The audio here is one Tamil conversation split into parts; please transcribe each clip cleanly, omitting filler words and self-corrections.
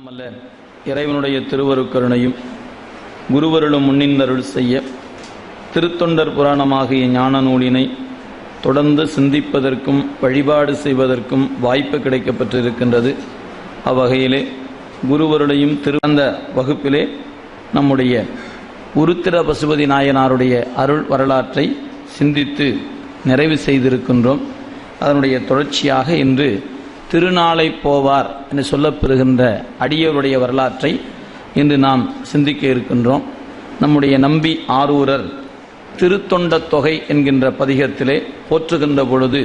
அல்ல இறைவனுடைய திருவருட்கருணையும் குருவருளும் முன்னின்றருள் செய்ய திருத்தொண்டர் புராணமாகிய ஞான நூலினை தொடர்ந்து சிந்திப்பதற்கும் வழிபாடு செய்வதற்கும் வாய்ப்பு கிடைக்கப்பட்டிருக்கின்றது. அவ்வகையிலே குருவருளையும் அந்த வகுப்பிலே நம்முடைய உருத்திர பசுபதி நாயனாருடைய அருள் வரலாற்றை சிந்தித்து நிறைவு செய்திருக்கின்றோம். அதனுடைய தொடர்ச்சியாக இன்று திருநாளை போவார் என்று சொல்லப்பெறுகின்ற அடியவருடைய வரலாற்றை இன்று நாம் சிந்திக்க இருக்கின்றோம். நம்முடைய நம்பி ஆரூரர் திருத்தொண்ட தொகை என்கின்ற பதிகத்திலே போற்றுகின்ற பொழுது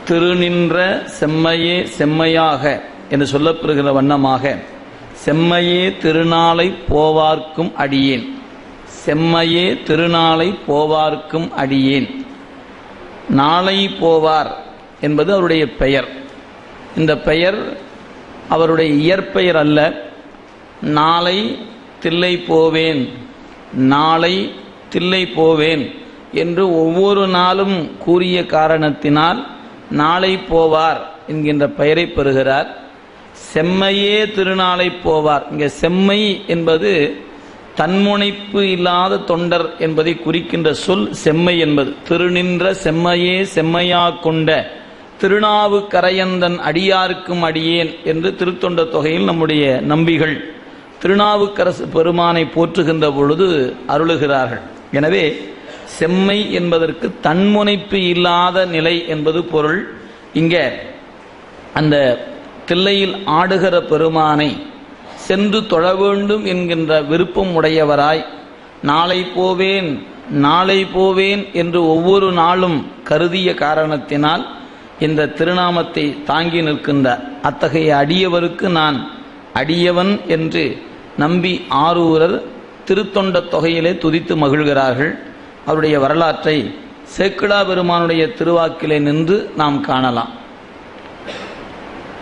திருநின்ற செம்மையே செம்மையாக என்று சொல்லப்பெறுகிற வண்ணமாக செம்மையே திருநாளை போவார்க்கும் அடியேன், செம்மையே திருநாளை போவார்க்கும் அடியேன். நாளை போவார் என்பது அவருடைய பெயர். இந்த பெயர் அவருடைய இயற்பெயர் அல்ல. நாளை தில்லை போவேன், நாளை தில்லை போவேன் என்று ஒவ்வொரு நாளும் கூறிய காரணத்தினால் நாளை போவார் என்கின்ற பெயரை பெறுகிறார். செம்மையே திருநாளை போவார். இங்கே செம்மை என்பது தன்முனைப்பு இல்லாத தொண்டர் என்பதை குறிக்கின்ற சொல் செம்மை என்பது. திருநின்ற செம்மையே செம்மையா கொண்ட திருநாவுக்கரையந்தன் அடியார்க்கும் அடியேன் என்று திருத்தொண்ட தொகையில் நம்முடைய நம்பிகள் திருநாவுக்கரசு பெருமானை போற்றுகின்ற பொழுது அருளுகிறார்கள். எனவே செம்மை என்பதற்கு தன்முனைப்பு இல்லாத நிலை என்பது பொருள். இங்கே அந்த தில்லையில் ஆடுகிற பெருமானை சென்று தொழ வேண்டும் என்கின்ற விருப்பம் உடையவராய் நாளை போவேன் நாளை போவேன் என்று ஒவ்வொரு நாளும் கருதிய காரணத்தினால் இந்த திருநாமத்தை தாங்கி நிற்கின்றார். அத்தகைய அடியவருக்கு நான் அடியவன் என்று நம்பி ஆரூரர் திருத்தொண்ட தொகையிலே துதித்து மகிழ்கிறார்கள். அவருடைய வரலாற்றை சேக்கிழா பெருமானுடைய திருவாக்கிலே நின்று நாம் காணலாம்.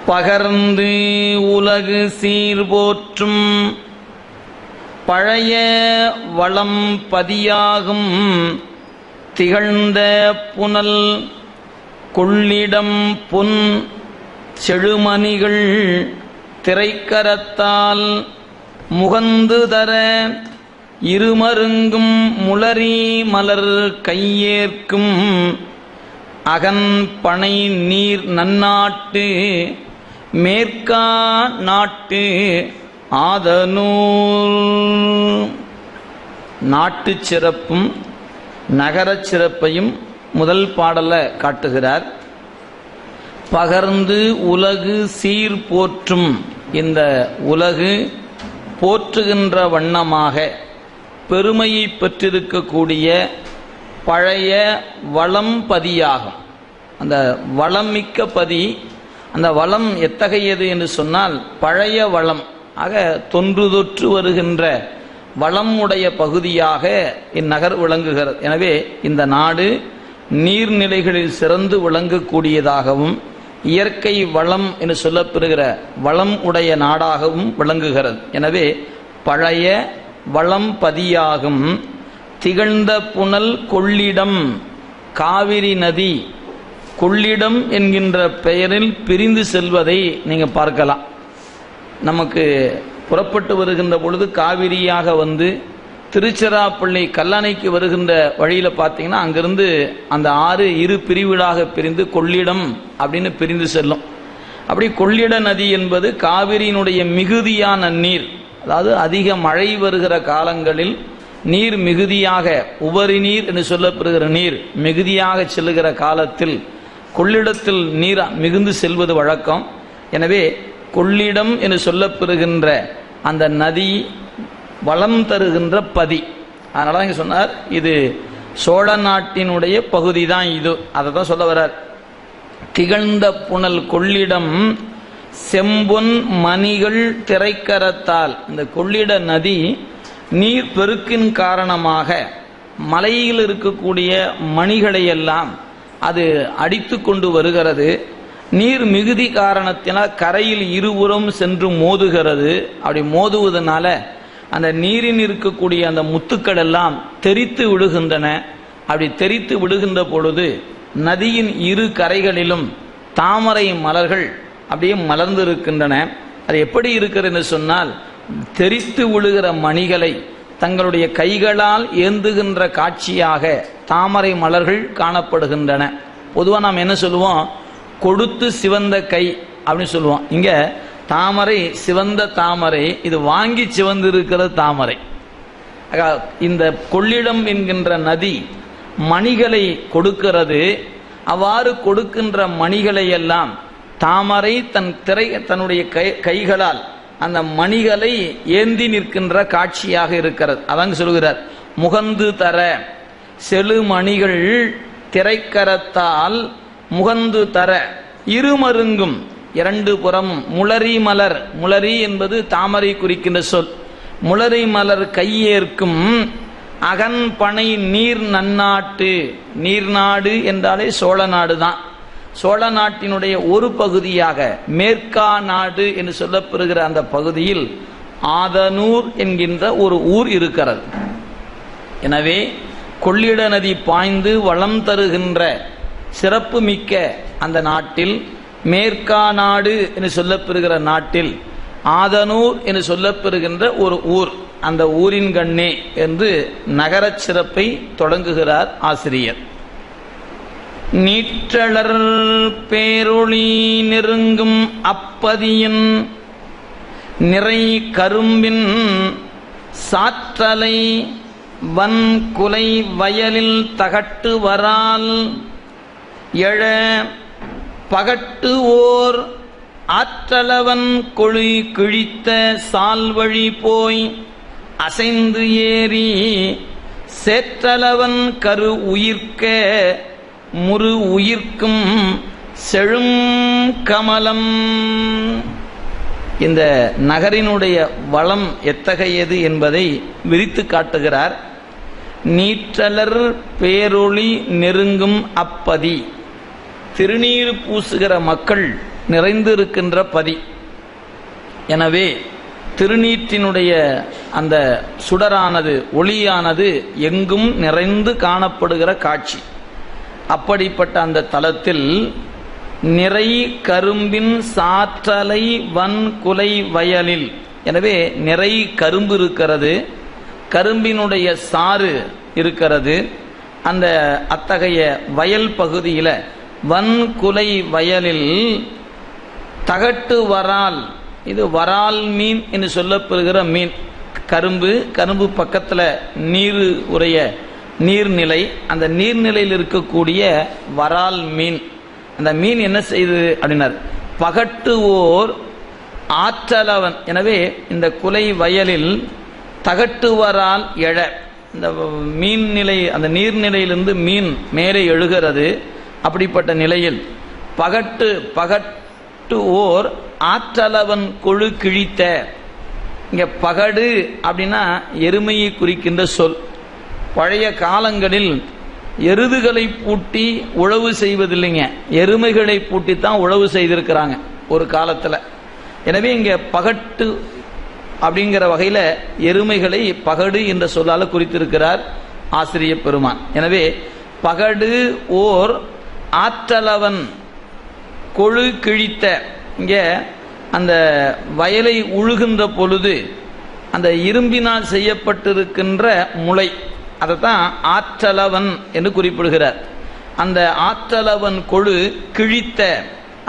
பகர்ந்து உலகு சீர் போற்றும் பழைய வளம் பதியாகும் திகழ்ந்த புனல் கொள்ளிடம் பொன் செழுமணிகள் திரைக்கரத்தால் முகந்து தர இருமருங்கும் முளரி மலர் கையேற்கும் அகன் பனை நீர் நன்னாட்டு மேற்கா நாட்டு ஆதனூர். நாட்டு சிறப்பும் நகரச் சிறப்பையும் முதல் பாடல காட்டுகிறார். பகர்ந்து உலகு சீர் போற்றும், இந்த உலகு போற்றுகின்ற வண்ணமாக பெருமையை பெற்றிருக்கக்கூடிய பழைய வளம் பதியாகும். அந்த வளம் மிக்க பதி, அந்த வளம் எத்தகையது என்று சொன்னால் பழைய வளம் ஆக தொன்று தொற்று வருகின்ற வளம் உடைய பகுதியாக இந்நகர் விளங்குகிறது. எனவே இந்த நாடு நீர்நிலைகளில் சிறந்து விளங்கக்கூடியதாகவும் இயற்கை வளம் என்று சொல்லப்பெறுகிற வளம் உடைய நாடாகவும் விளங்குகிறது. எனவே பழைய வளம் பதியாகும் திகழ்ந்த புனல் கொள்ளிடம். காவிரி நதி கொள்ளிடம் என்கின்ற பெயரில் பிரிந்து செல்வதை நீங்கள் பார்க்கலாம். நமக்கு புறப்பட்டு வருகின்ற பொழுது காவிரியாக வந்து திருச்சிராப்பள்ளி கல்லணைக்கு வருகின்ற வழியில் பார்த்தீங்கன்னா அங்கிருந்து அந்த ஆறு இரு பிரிவுகளாக பிரிந்து கொள்ளிடம் அப்படின்னு பிரிந்து செல்லும். அப்படி கொள்ளிட நதி என்பது காவிரியினுடைய மிகுதியான நீர், அதாவது அதிக மழை வருகிற காலங்களில் நீர் மிகுதியாக உபரி நீர் என்று சொல்லப்படுகிற நீர் மிகுதியாக செல்லுகிற காலத்தில் கொள்ளிடத்தில் நீர் மிகுந்து செல்வது வழக்கம். எனவே கொள்ளிடம் என்று சொல்லப்பெறுகின்ற அந்த நதி வளம் தருகின்ற பதி. அதனால தான் இங்கே சொன்னார் இது சோழ நாட்டினுடைய பகுதி தான் இது. அதை தான் சொல்ல வர்றார். திகழ்ந்த புனல் கொள்ளிடம் செம்பொன் மணிகள் திரைக்கரத்தால். இந்த கொள்ளிட நதி நீர் பெருக்கின் காரணமாக மலையில் இருக்கக்கூடிய மணிகளையெல்லாம் அது அடித்து கொண்டு வருகிறது. நீர் மிகுதி காரணத்தினால் கரையில் இருபுறம் சென்று மோதுகிறது. அப்படி மோதுவதனால அந்த நீரில் இருக்கக்கூடிய அந்த முத்துக்கள் எல்லாம் தெரித்து விடுகின்றன. அப்படி தெரித்து விடுகின்ற பொழுது நதியின் இரு கரைகளிலும் தாமரை மலர்கள் அப்படியே மலர்ந்திருக்கின்றன. அது எப்படி இருக்கிறது என்று சொன்னால், தெரித்து விழுகிற மணிகளை தங்களுடைய கைகளால் ஏந்துகின்ற காட்சியாக தாமரை மலர்கள் காணப்படுகின்றன. பொதுவாக நாம் என்ன சொல்லுவோம், கொடுத்து சிவந்த கை அப்படின்னு சொல்லுவோம். இங்க தாமரை சிவந்த தாமரை, இது வாங்கி சிவந்து இருக்கிற தாமரை. இந்த கொள்ளிடம் என்கின்ற நதி மணிகளை கொடுக்கிறது. அவ்வாறு கொடுக்கின்ற மணிகளை எல்லாம் தாமரை தன்னுடைய கைகளால் அந்த மணிகளை ஏந்தி நிற்கின்ற காட்சியாக இருக்கிறது. அதாங்க சொல்கிறார், முகந்து தர செழுமணிகள் திரைக்கரத்தால் முகந்து தர இருமருங்கும் இரண்டு புறம் முளரி மலர். முளரி என்பது தாமரை குறிக்கின்ற சொல். முளரி மலர் கையேற்கும் அகன் பனை நீர் நன்னாட்டு. நீர்நாடு என்றாலே சோழ நாடு தான். சோழ நாட்டினுடைய ஒரு பகுதியாக மேற்கா நாடு என்று சொல்லப்பெறுகிற அந்த பகுதியில் ஆதனூர் என்கின்ற ஒரு ஊர் இருக்கிறது. எனவே கொள்ளிட நதி பாய்ந்து வளம் தருகின்ற சிறப்பு மிக்க அந்த நாட்டில், மேற்கா நாடு என்று சொல்லப்பெறுகிற நாட்டில் ஆதனூர் என்று சொல்லப்பெறுகின்ற ஒரு ஊர். அந்த ஊரின் கண்ணே என்று நகர சிறப்பை தொடங்குகிறார் ஆசிரியர். நீற்றளர் பேரொளி நெருங்கும் அப்பதியின் நிறை கரும்பின் சாற்றலை வன்குலை வயலில் தகட்டு வரால் எழ பகட்டு ஓர் ஆற்றலவன் கொழி கிழித்த சால்வழி போய் அசைந்து ஏறி சேற்றலவன் கரு உயிர்க்க முரு உயிர்க்கும் செழும் கமலம். இந்த நகரினுடைய வளம் எத்தகையது என்பதை விரித்து காட்டுகிறார். நீற்றலர் பேரொளி நெருங்கும் அப்பதி, திருநீர் பூசுகிற மக்கள் நிறைந்திருக்கின்ற பதி. எனவே திருநீற்றினுடைய அந்த சுடரானது, ஒளியானது எங்கும் நிறைந்து காணப்படுகிற காட்சி. அப்படிப்பட்ட அந்த தலத்தில் நிறை கரும்பின் சாற்றலை வன்குலை வயலில், எனவே நிறை கரும்பு இருக்கிறது, கரும்பினுடைய சாறு இருக்கிறது. அந்த அத்தகைய வயல் பகுதியில் வன்குலை வயலில் தகட்டு வரால், இது வரால் மீன் என்று சொல்லப்பெறுகிற மீன். கரும்பு பக்கத்தில் நீர் உடைய நீர்நிலை, அந்த நீர்நிலையில் இருக்கக்கூடிய வரால் மீன். அந்த மீன் என்ன செய்தது அப்படின்னார், பகட்டு ஓர் ஆற்றலவன். எனவே இந்த குலை வயலில் தகட்டு வரால் எழ, இந்த மீன் நிலை, அந்த நீர்நிலையிலிருந்து மீன் மேலே எழுகிறது. அப்படிப்பட்ட நிலையில் பகட்டு ஓர் ஆற்றலவன் கொழு கிழித்த. இங்க பகடு அப்படின்னா எருமையை குறிக்கின்ற சொல். பழைய காலங்களில் எருதுகளை பூட்டி உழவு செய்வதில்லைங்க, எருமைகளை பூட்டி தான் உழவு செய்திருக்கிறாங்க ஒரு காலத்தில். எனவே இங்கே பகட்டு அப்படிங்கிற வகையில் எருமைகளை பகடு என்ற சொல்லால் குறித்திருக்கிறார் ஆசிரிய பெருமான். எனவே பகடு ஓர் ஆற்றலவன் கொழு கிழித்த. இங்கே அந்த வயலை உழுகின்ற பொழுது அந்த இரும்பினால் செய்யப்பட்டிருக்கின்ற முளை, அதைத்தான் ஆற்றலவன் என்று குறிப்பிடுகிறார். அந்த ஆற்றலவன் கொழு கிழித்த,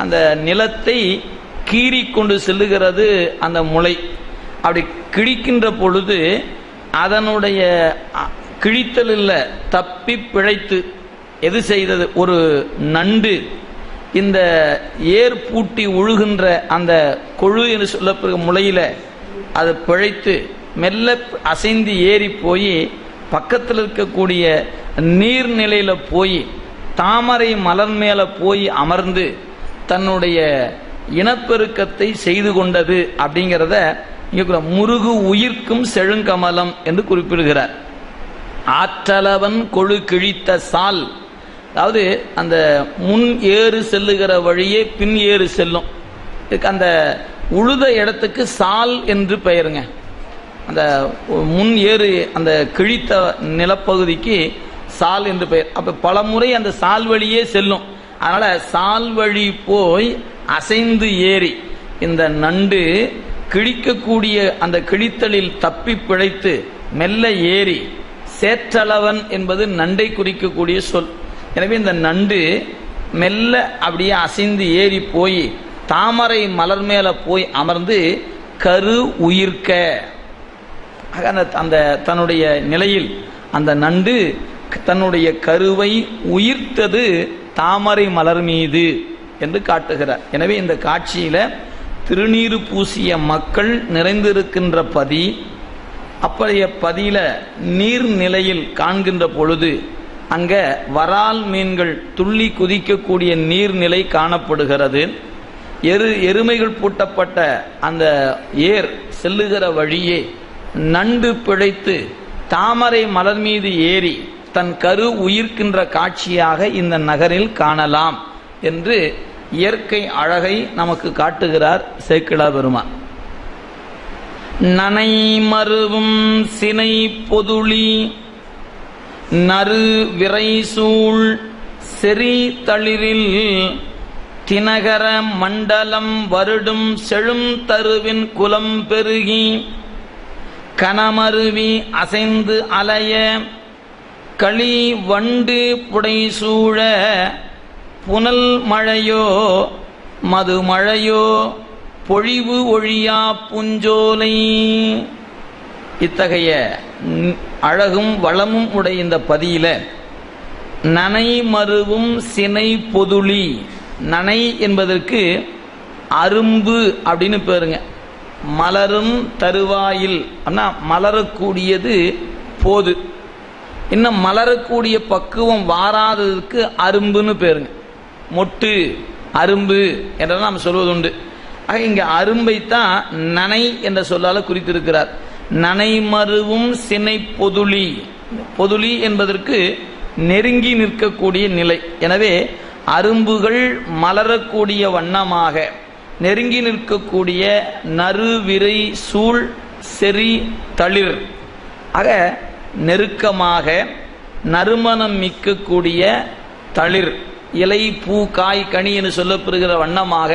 அந்த நிலத்தை கீறி கொண்டு செல்லுகிறது அந்த முளை. அப்படி கிழிக்கின்ற பொழுது அதனுடைய கிழித்தலில் தப்பி பிழைத்து எது செய்தது, ஒரு நண்டு இந்த ஏர் பூட்டி உழுகின்ற அந்த கொழு என்று சொல்லப்படுகிற முளையில் அது பிழைத்து மெல்ல அசைந்து ஏறி போய் பக்கத்தில் இருக்கக்கூடிய நீர்நிலையில் போய் தாமரை மலர் மேலே போய் அமர்ந்து தன்னுடைய இனப்பெருக்கத்தை செய்து கொண்டது. அப்படிங்கிறத இங்கே முருகு உயிர்க்கும் செழுங்கமலம் என்று குறிப்பிடுகிறார். ஆற்றலவன் கொழு கிழித்த சால், அதாவது அந்த முன் ஏறு செல்லுகிற வழியே பின் ஏறு செல்லும். அந்த உழுத இடத்துக்கு சால் என்று பெயருங்க. அந்த முன் ஏறு, அந்த கிழித்த நிலப்பகுதிக்கு சால் என்று பெயர். அப்ப பல முறை அந்த சால் வழியே செல்லும். அதனால சால் வழி போய் அசைந்து ஏறி, இந்த நண்டு கிழிக்கக்கூடிய அந்த கிழித்தலில் தப்பி பிழைத்து மெல்ல ஏறி, சேற்றளவன் என்பது நண்டை குறிக்கக்கூடிய சொல். எனவே இந்த நண்டு மெல்ல அப்படியே அசைந்து ஏறி போய் தாமரை மலர் மேல போய் அமர்ந்து கரு உயிர்க்க, அந்த தன்னுடைய நிலையில் அந்த நண்டு தன்னுடைய கருவை உயிர்த்தது தாமரை மலர் மீது என்று காட்டுகிறார். எனவே இந்த காட்சியில திருநீறு பூசிய மக்கள் நிறைந்திருக்கின்ற பதி, அப்படிய பதியில நீர்நிலையில் காண்கின்ற பொழுது அங்க வரால் மீன்கள் துள்ளி குதிக்கக்கூடிய நீர்நிலை காணப்படுகிறது. எருமைகள் பூட்டப்பட்ட அந்த ஏர் செல்லுகிற வழியே நண்டு பிழைத்து தாமரை மலர் மீது ஏறி தன் கரு உயிர்க்கின்ற காட்சியாக இந்த நகரில் காணலாம் என்று இயற்கை அழகை நமக்கு காட்டுகிறார் சேக்கிழார் பெருமான். நனை மருவும் சினை பொதுளி நறு விரைசூழ் செறி தளிரில் தினகர மண்டலம் வருடும் செழும் தருவின் குலம் பெருகி கனமருவி அசைந்து அலைய களி வண்டு புடைசூழ புனல் மழையோ மதுமழையோ பொழிவு ஒழியா புஞ்சோலை. இத்தகைய அழகும் வளமும் உடைய இந்த பதியில நனை மருவும் சினை பொதுளி, நனை என்பதற்கு அரும்பு அப்படின்னு பேருங்க. மலரும் தருவாயில் அண்ணா மலரக்கூடியது போது, இன்னும் மலரக்கூடிய பக்குவம் வாராததுக்கு அரும்புன்னு பேருங்க. மொட்டு அரும்பு என்றெல்லாம் நாம் சொல்வதுண்டு. ஆக இங்க அரும்பைத்தான் நனை என்ற சொல்லால குறித்திருக்கிறார். நனை மருவும் சினை பொதுளி, பொதுளி என்பதற்கு நெருங்கி நிற்கக்கூடிய நிலை. எனவே அரும்புகள் மலரக்கூடிய வண்ணமாக நெருங்கி நிற்கக்கூடிய நறுவிரை சூழ் செறி தளிர், ஆக நெருக்கமாக நறுமணம் மிக்கக்கூடிய தளிர், இலை பூ காய் கனி என்று சொல்லப்படுகிற வண்ணமாக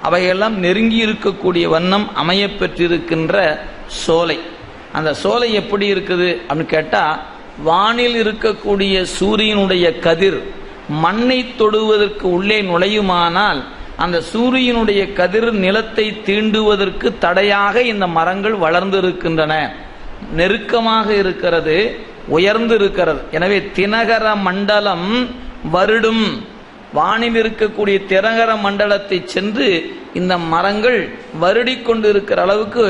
அவையெல்லாம் நெருங்கி இருக்கக்கூடிய வண்ணம் அமைய பெற்றிருக்கின்ற சோலை. அந்த சோலை எப்படி இருக்குது அப்படின்னு கேட்டா, வானில் இருக்கக்கூடிய சூரியனுடைய கதிர் மண்ணை தொடுவதற்கு உள்ளே நுழையுமானால் அந்த சூரியனுடைய கதிர் நிலத்தை தீண்டுவதற்கு தடையாக இந்த மரங்கள் வளர்ந்து இருக்கின்றன. நெருக்கமாக இருக்கிறது, உயர்ந்து இருக்கிறது. எனவே தினகர மண்டலம் வருடும், வானில் இருக்கக்கூடிய தினகர மண்டலத்தை சென்று இந்த மரங்கள் வருடி கொண்டு இருக்கிற அளவுக்கு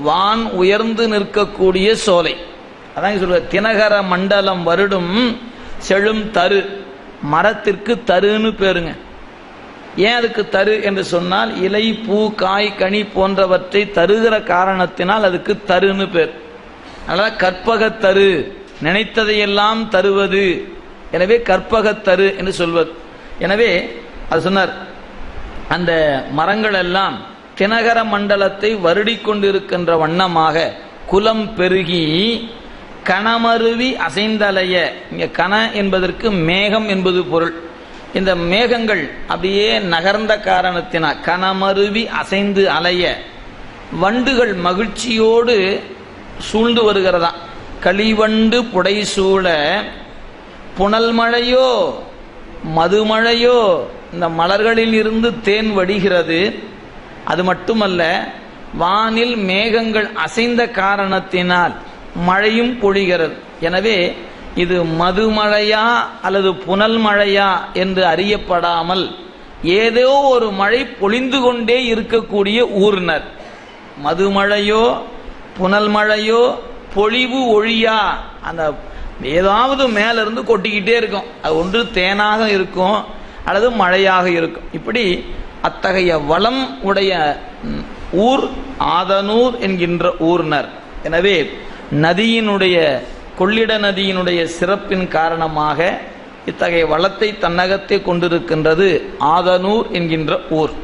வான் உயர்ந்து நிற்கக்கூடிய சோலை. அதான் சொல்ற தினகர மண்டலம் வருடும் செழும் தரு. மரத்திற்கு தருன்னு பேருங்க. ஏன் அதுக்கு தரு என்று சொன்னால், இலை பூ காய் கனி போன்றவற்றை தருகிற காரணத்தினால் அதுக்கு தருன்னு பேர். அதனால கற்பகத்தரு, நினைத்ததையெல்லாம் தருவது, எனவே கற்பகத்தரு என்று சொல்வது. எனவே அது சொன்னார், அந்த மரங்கள் எல்லாம் தினகர மண்டலத்தை வருடி கொண்டிருக்கின்ற வண்ணமாக குலம் பெருகி கனமருவி அசைந்தலைய. இங்க கன என்பதற்கு மேகம் என்பது பொருள். இந்த மேகங்கள் அப்படியே நகர்ந்த காரணத்தினால் கனமருவி அசைந்து அலைய, வண்டுகள் மகிழ்ச்சியோடு சூழ்ந்து வருகிறதா. களிவண்டு புடைசூழ புனல் மழையோ மதுமழையோ, இந்த மலர்களில் இருந்து தேன் வடிகிறது. அது மட்டுமல்ல, வானில் மேகங்கள் அசைந்த காரணத்தினால் மழையும் பொழிகிறது. எனவே இது மதுமழையா அல்லது புனல் மழையா என்று அறியப்படாமல் ஏதோ ஒரு மழை பொழிந்து கொண்டே இருக்கக்கூடிய ஊர்னர். மதுமழையோ புனல் மழையோ பொழிவு ஒழியா, அந்த ஏதாவது மேலிருந்து கொட்டிக்கிட்டே இருக்கும். அது ஒன்று தேனாக இருக்கும் அல்லது மழையாக இருக்கும். இப்படி அத்தகைய வளம் உடைய ஊர் ஆதனூர் என்கின்ற ஊர்னர். எனவே நதியினுடைய கொள்ளிட நதியினுடைய சிறப்பின் காரணமாக இத்தகைய வளத்தை தன்னகத்தை கொண்டிருக்கின்றது ஆதனூர் என்கின்ற ஊர்.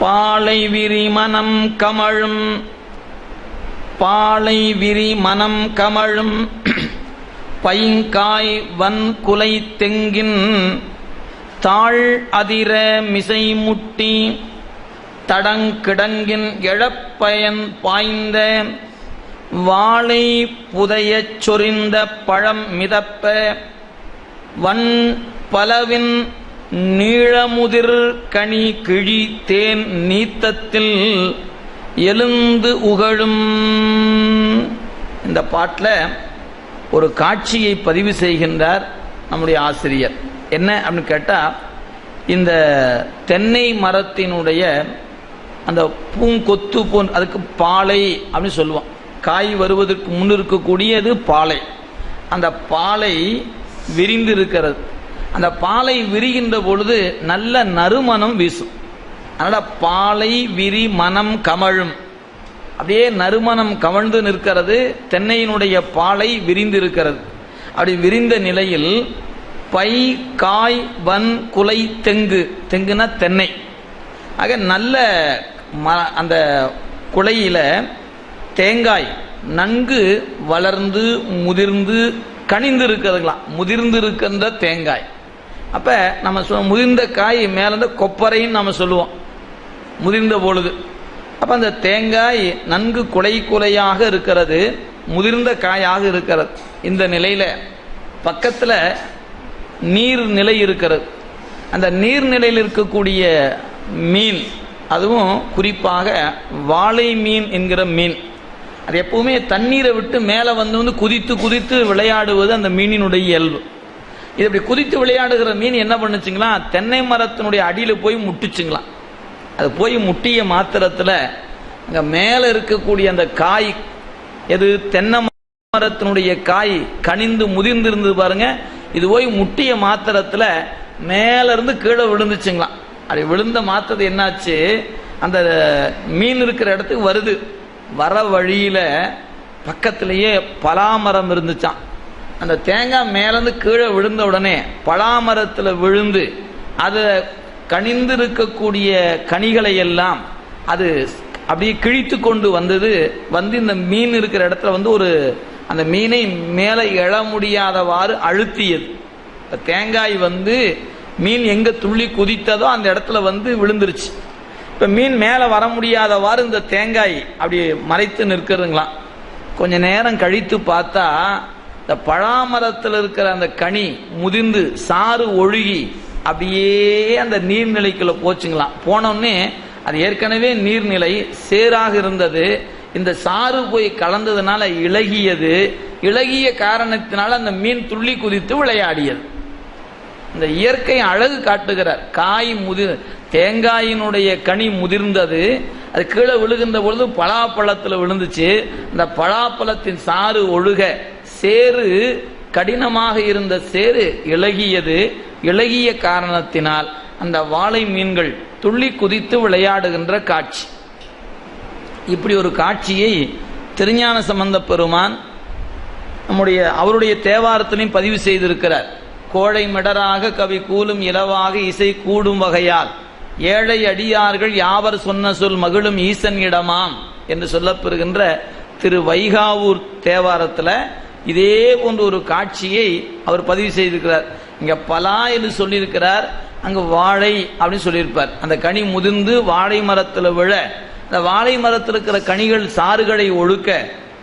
பாலை விரி மனம் கமழும், பாலை விரி மனம் கமழும் பைங்காய் வன் குலை தெங்கின் தாழ் அதிர மிசை முட்டி தடங்கிடங்கின் எழப்பயன் பாய்ந்த வாளை புதையச் சொரிந்த பழம் மிதப்ப வன் பலவின் நீளமுதிர் கனி கிழி தேன் நீத்தத்தில் எழுந்து உகழும். இந்த பாட்டில் ஒரு காட்சியை பதிவு செய்கின்றார் நம்முடைய ஆசிரியர். என்ன அப்படின்னு கேட்டால், இந்த தென்னை மரத்தினுடைய அந்த பூங்கொத்து அதுக்கு பாலை அப்படின்னு சொல்லுவோம். காய் வருவதற்கு முன் இருக்கக்கூடியது பாலை. அந்த பாலை விரிந்து இருக்கிறது. அந்த பாலை விரிகின்ற பொழுது நல்ல நறுமணம் வீசும். அதனால் பாலை விரி மனம் கமழும், அப்படியே நறுமணம் கமழ்ந்து நிற்கிறது. தென்னையினுடைய பாலை விரிந்து இருக்கிறது. அப்படி விரிந்த நிலையில் பை காய் வன் குலை தெங்கு, தெங்குனா தென்னை. ஆக நல்ல அந்த குலையில தேங்காய் நன்கு வளர்ந்து முதிர்ந்து கனிந்து இருக்கிறதுலாம், முதிர்ந்து இருக்கின்ற தேங்காய். அப்ப நம்ம முதிர்ந்த காய் மேலிருந்து கொப்பரைன்னு நம்ம சொல்லுவோம் முதிர்ந்த பொழுது. அப்ப அந்த தேங்காய் நன்கு குலை குலையாக இருக்கிறது, முதிர்ந்த காயாக இருக்கிறது. இந்த நிலையில பக்கத்துல நீர்நிலை இருக்கிறது. அந்த நீர்நிலையில் இருக்கக்கூடிய மீன், அதுவும் குறிப்பாக வாளை மீன் என்கிற மீன், அது எப்பவுமே தண்ணீரை விட்டு மேலே வந்து குதித்து குதித்து விளையாடுவது அந்த மீனினுடைய இயல்பு. இது இப்படி குதித்து விளையாடுகிற மீன் என்ன பண்ணுச்சுங்களா, தென்னை மரத்தினுடைய அடியில் போய் முட்டுச்சுங்களாம். அது போய் முட்டிய மாத்திரத்தில் அங்கே மேலே இருக்கக்கூடிய அந்த காய், எது தென்னை மரத்தினுடைய காய் கனிந்து முதிர்ந்து இருந்தது பாருங்க, இது போய் முட்டிய மாத்திரத்தில் மேலேருந்து கீழே விழுந்துச்சுங்களாம். அப்படி விழுந்த மாத்திரத்து என்னாச்சு, அந்த மீன் இருக்கிற இடத்துக்கு வருது. வர வழியில பக்கத்திலேயே பலாமரம் இருந்துச்சான். அந்த தேங்காய் மேலேருந்து கீழே விழுந்த உடனே பலாமரத்தில் விழுந்து அது கனிந்து இருக்கக்கூடிய கனிகளை எல்லாம் அது அப்படியே கிழித்து கொண்டு வந்தது. வந்து இந்த மீன் இருக்கிற இடத்துல வந்து அந்த மீனை மேலே எழ முடியாதவாறு அழுத்தியது. தேங்காய் வந்து மீன் எங்க துள்ளி குதித்ததோ அந்த இடத்துல வந்து விழுந்துருச்சு. இப்ப மீன் மேலே வர முடியாதவாறு இந்த தேங்காய் அப்படி மறைத்து நிற்கிறதுங்களாம். கொஞ்ச நேரம் கழித்து பார்த்தா இந்த பழாமரத்தில் இருக்கிற அந்த கனி முதிர்ந்து சாறு ஒழுகி அப்படியே அந்த நீர்நிலைக்குள்ள போச்சுங்களாம். போனோடனே அது ஏற்கனவே நீர்நிலை சேராக இருந்தது. இந்த சாறு போய் கலந்ததுனால இளகியது. இளகிய காரணத்தினால அந்த மீன் துள்ளி குதித்து விளையாடியது. இந்த இயற்கை அழகு காட்டுகிறார். தேங்காயினுடைய கனி முதிர்ந்தது, அது கீழே விழுகின்ற பொழுது பலாப்பழத்தில் விழுந்துச்சு. இந்த பலாப்பழத்தின் சாறு ஒழுக சேறு கடினமாக இருந்த சேறு இளகியது. இளகிய காரணத்தினால் அந்த வாளை மீன்கள் துள்ளி குதித்து விளையாடுகின்ற காட்சி. இப்படி ஒரு காட்சியை திருஞான சம்பந்த பெருமான் அவருடைய தேவாரத்திலையும் பதிவு செய்திருக்கிறார். கோழை மிடராக கவி கூலும் இலவாக இசை கூடும் வகையால் ஏழை அடியார்கள் யாவர் சொன்ன சொல் மகிழும் ஈசன் இடமாம் என்று சொல்லப்பெறுகின்ற திரு வைகாவூர் தேவாரத்தில் இதே போன்ற ஒரு காட்சியை அவர் பதிவு செய்திருக்கிறார். இங்க பலா என்று சொல்லியிருக்கிறார், அங்கு வாழை அப்படின்னு சொல்லியிருப்பார். அந்த கனி முதிர்ந்து வாழை மரத்தில் விழ அந்த வாழை மரத்தில் இருக்கிற கனிகள் சாறுகளை ஒழுக்க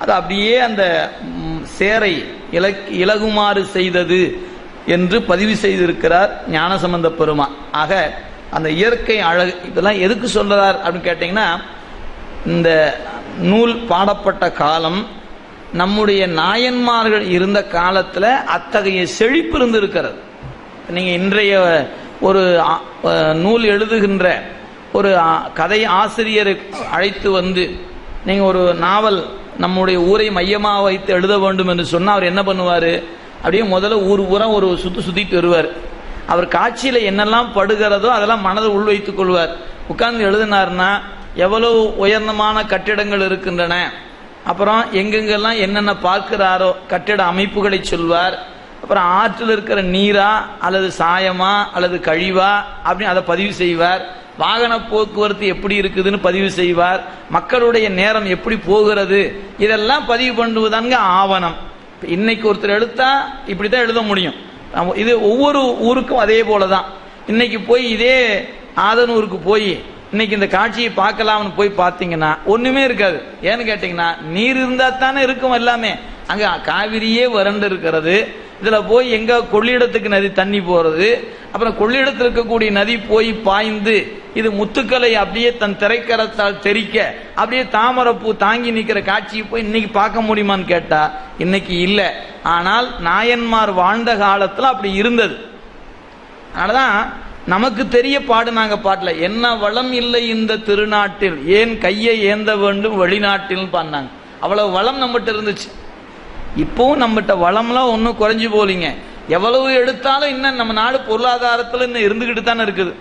அது அப்படியே அந்த சேரை இலகுமாறு செய்தது என்று பதிவு செய்திருக்கிறார் ஞானசம்பந்த பெருமான். ஆக அந்த இயற்கை அழகு இதெல்லாம் எதுக்கு சொல்றார் அப்படின்னு கேட்டீங்கன்னா, இந்த நூல் பாடப்பட்ட காலம் நம்முடைய நாயன்மார்கள் இருந்த காலத்தில் அத்தகைய செழிப்பு இருந்து இருக்கிறது. நீங்கள் இன்றைய ஒரு நூல் எழுதுகின்ற ஒரு கதை ஆசிரியரை அழைத்து வந்து நீங்கள் ஒரு நாவல் நம்முடைய ஊரை மையமாக வைத்து எழுத வேண்டும் என்று சொன்னால் அவர் என்ன பண்ணுவார், அப்படியே முதல்ல ஊரா ஒரு சுத்திட்டு வருவார். அவர் காட்சியில் என்னெல்லாம் படுகிறதோ அதெல்லாம் மனதை உள்வைத்துக் கொள்வார். உட்கார்ந்து எழுதினார்னா எவ்வளவு உயர்ந்தமான கட்டிடங்கள் இருக்கின்றன, அப்புறம் எங்கெங்கெல்லாம் என்னென்ன பார்க்கிறாரோ கட்டிட அமைப்புகளை சொல்வார். அப்புறம் ஆற்றில் இருக்கிற நீரா அல்லது சாயமா அல்லது கழிவா அப்படின்னு அதை பதிவு செய்வார். வாகன போக்குவரத்து எப்படி இருக்குதுன்னு பதிவு செய்வார். மக்களுடைய நேரம் எப்படி போகிறது இதெல்லாம் பதிவு பண்ணுவதாங்க ஆவணம். இன்னைக்கு ஒருத்தர் எடுத்தா இப்படிதான் எழுத முடியும். இது ஒவ்வொரு ஊருக்கும் அதே போலதான். இன்னைக்கு போய் இதே ஆதனூருக்கு போய் இன்னைக்கு இந்த காட்சியை பார்க்கலாம்னு போய் பார்த்தீங்கன்னா ஒண்ணுமே இருக்காது. ஏன்னு கேட்டீங்கன்னா நீர் இருந்தா தானே இருக்கும் எல்லாமே. அங்க காவிரியே வறண்டு இருக்கிறது. இதுல போய் எங்க கொள்ளிடத்துக்கு நதி தண்ணி போறது, அப்புறம் கொள்ளிடத்தில் இருக்கக்கூடிய நதி போய் பாய்ந்து இது முத்துக்களை அப்படியே தன் திரைக்கரத்தால் தெரிக்க அப்படியே தாமரைப்பூ தாங்கி நிற்கிற காட்சியை போய் இன்னைக்கு பார்க்க முடியுமான்னு கேட்டா இன்னைக்கு இல்லை. ஆனால் நாயன்மார் வாழ்ந்த காலத்துல அப்படி இருந்தது. அதனாலதான் நமக்கு தெரிய பாடுனாங்க பாட்டுல, என்ன வளம் இல்லை இந்த திருநாட்டில் ஏன் கையை ஏந்த வேண்டும் வெளிநாட்டில் பாடினாங்க. அவ்வளவு வளம் நம்மகிட்ட இருந்துச்சு. இப்பவும் நம்மகிட்ட வளம்லாம் ஒன்றும் குறைஞ்சு போலிங்க. எவ்வளவு எடுத்தாலும் இன்னும் நம்ம நாடு பொருளாதாரத்தில் இன்னும் இருந்துகிட்டு தானே இருக்குது.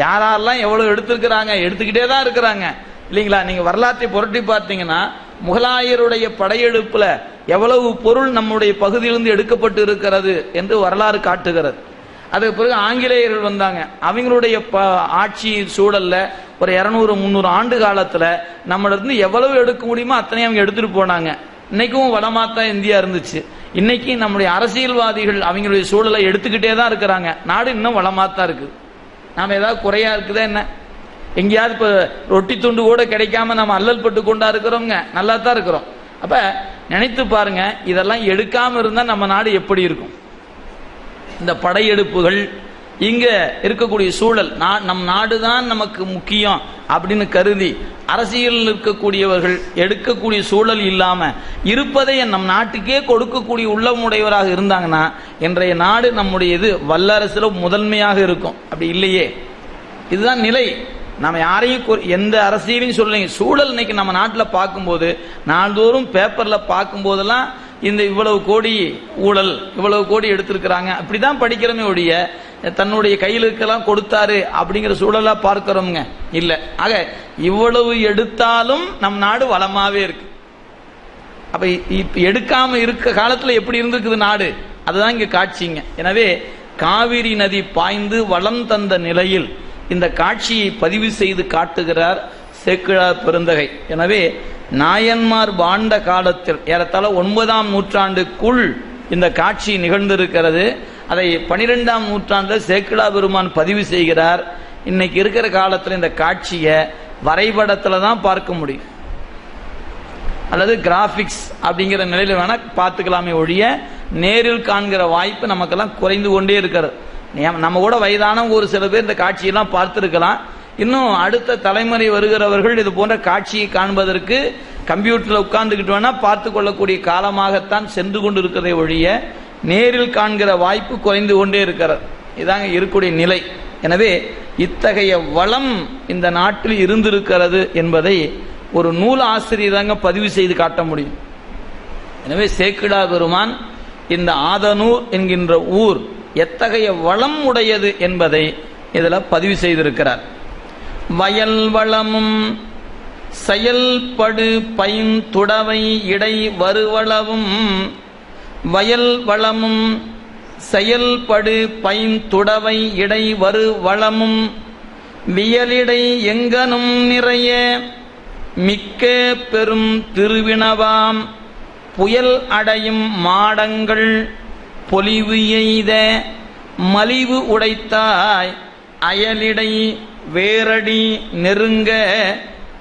யாரெல்லாம் எவ்வளவு எடுத்துருக்கிறாங்க, எடுத்துக்கிட்டே தான் இருக்கிறாங்க இல்லைங்களா. நீங்க வரலாற்றை புரட்டி பார்த்தீங்கன்னா முகலாயருடைய படையெடுப்புல எவ்வளவு பொருள் நம்முடைய பகுதியிலிருந்து எடுக்கப்பட்டு இருக்கிறது என்று வரலாறு காட்டுகிறது. அதுக்கு பிறகு ஆங்கிலேயர்கள் வந்தாங்க. அவங்களுடைய ஆட்சி சூழல்ல ஒரு 200-300 ஆண்டு காலத்துல நம்மள இருந்து எவ்வளவு எடுக்க முடியுமோ அத்தனையும் அவங்க எடுத்துட்டு போனாங்க. இன்னைக்கும் வளமாத்தான் இந்தியா இருந்துச்சு. இன்னைக்கு நம்முடைய அரசியல்வாதிகள் அவங்களுடைய சூழலை எடுத்துக்கிட்டே தான் இருக்கிறாங்க. நாடு இன்னும் வளமாத்தான் இருக்கு. நாம ஏதாவது குறையா இருக்குதா என்ன? எங்கேயாவது இப்ப ரொட்டி துண்டு கூட கிடைக்காம நம்ம அல்லல் பட்டு கொண்டா இருக்கிறோங்க, நல்லா தான் இருக்கிறோம். அப்ப நினைத்து பாருங்க, இதெல்லாம் எடுக்காம இருந்தா நம்ம நாடு எப்படி இருக்கும்? இந்த படையெடுப்புகள், இங்க இருக்கக்கூடிய சூழல், நம் நாடுதான் நமக்கு முக்கியம் அப்படின்னு கருதி அரசியல் இருக்கக்கூடியவர்கள் எடுக்கக்கூடிய சூழல் இல்லாம இருப்பதை நம் நாட்டுக்கே கொடுக்கக்கூடிய உள்ளமுடையவராக இருந்தாங்கன்னா இன்றைய நாடு நம்முடையது வல்லரசுல முதன்மையாக இருக்கும். அப்படி இல்லையே. இதுதான் நிலை. நம்ம யாரையும் எந்த அரசியலையும் சொல்லுங்க, சூழல் இன்னைக்கு நம்ம நாட்டில் பார்க்கும்போது நாள்தோறும் பேப்பர்ல பார்க்கும் போதெல்லாம் இந்த இவ்வளவு கோடி ஊழல், இவ்வளவு கோடி எடுத்திருக்கிறாங்க அப்படிதான் படிக்கிறோமே ஒழிய தன்னுடைய கையில் இருக்கலாம் கொடுத்தாரு அப்படிங்கிற சூழலா பார்க்கிறோம்ங்க இல்ல. ஆக இவ்வளவு எடுத்தாலும் நம் நாடு வளமாவே இருக்கு. அப்ப இப்ப எடுக்காம இருக்க காலத்துல எப்படி இருந்திருக்குது நாடு, அதுதான் இங்க காட்சிங்க. எனவே காவிரி நதி பாய்ந்து வளம் தந்த நிலையில் இந்த காட்சியை பதிவு செய்து காட்டுகிறார் சேக்கிழார் பெருந்தகை. எனவே நாயன்மார் வாழ்ந்த காலத்தில் ஏறத்தாழ 9ஆம் நூற்றாண்டுக்குள் இந்த காட்சி நிகழ்ந்திருக்கிறது. அதை 12ஆம் நூற்றாண்டில் சேக்கிழார் பெருமான் பதிவு செய்கிறார். இன்னைக்கு இருக்கிற காலத்தில் இந்த காட்சியை வரைபடத்தில் தான் பார்க்க முடியும், அல்லது கிராபிக்ஸ் அப்படிங்கிற நிலையில வேணா பார்த்துக்கலாமே ஒழிய நேரில் காண்கிற வாய்ப்பு நமக்கெல்லாம் குறைந்து கொண்டே இருக்கிறது. நம்ம கூட வயதான ஒரு சில பேர் இந்த காட்சியெல்லாம் பார்த்துருக்கலாம். இன்னும் அடுத்த தலைமுறை வருகிறவர்கள் இது போன்ற காட்சியை காண்பதற்கு கம்ப்யூட்டர்ல உட்கார்ந்துக்கிட்டு வேணா பார்த்து கொள்ளக்கூடிய காலமாகத்தான் சென்று கொண்டு இருக்கிறதை ஒழிய நேரில் காண்கிற வாய்ப்பு குறைந்து கொண்டே இருக்கிறது. இதாங்க இருக்கக்கூடிய நிலை. எனவே இத்தகைய வளம் இந்த நாட்டில் இருந்திருக்கிறது என்பதை ஒரு நூல் ஆசிரியர் தாங்க பதிவு செய்து காட்ட முடியும். எனவே சேக்கிழார் பெருமான் இந்த ஆதனூர் என்கின்ற ஊர் எத்தகைய வளம் உடையது என்பதை இதில் பதிவு செய்திருக்கிறார். வயல் வளமும் செயல்படு பைந்துடவை இடை வருவளவும், வயல் வளமும் செயல்படு பைந்துடவை இடை வரு வளமும் வியலிடை எங்கனும் நிறைய மிக்க பெரும் திருவினவாம் புயல் அடையும் மாடங்கள் பொலிவு எய்த மலிவு உடைத்தாய் அயலிடை வேரடி நெருங்க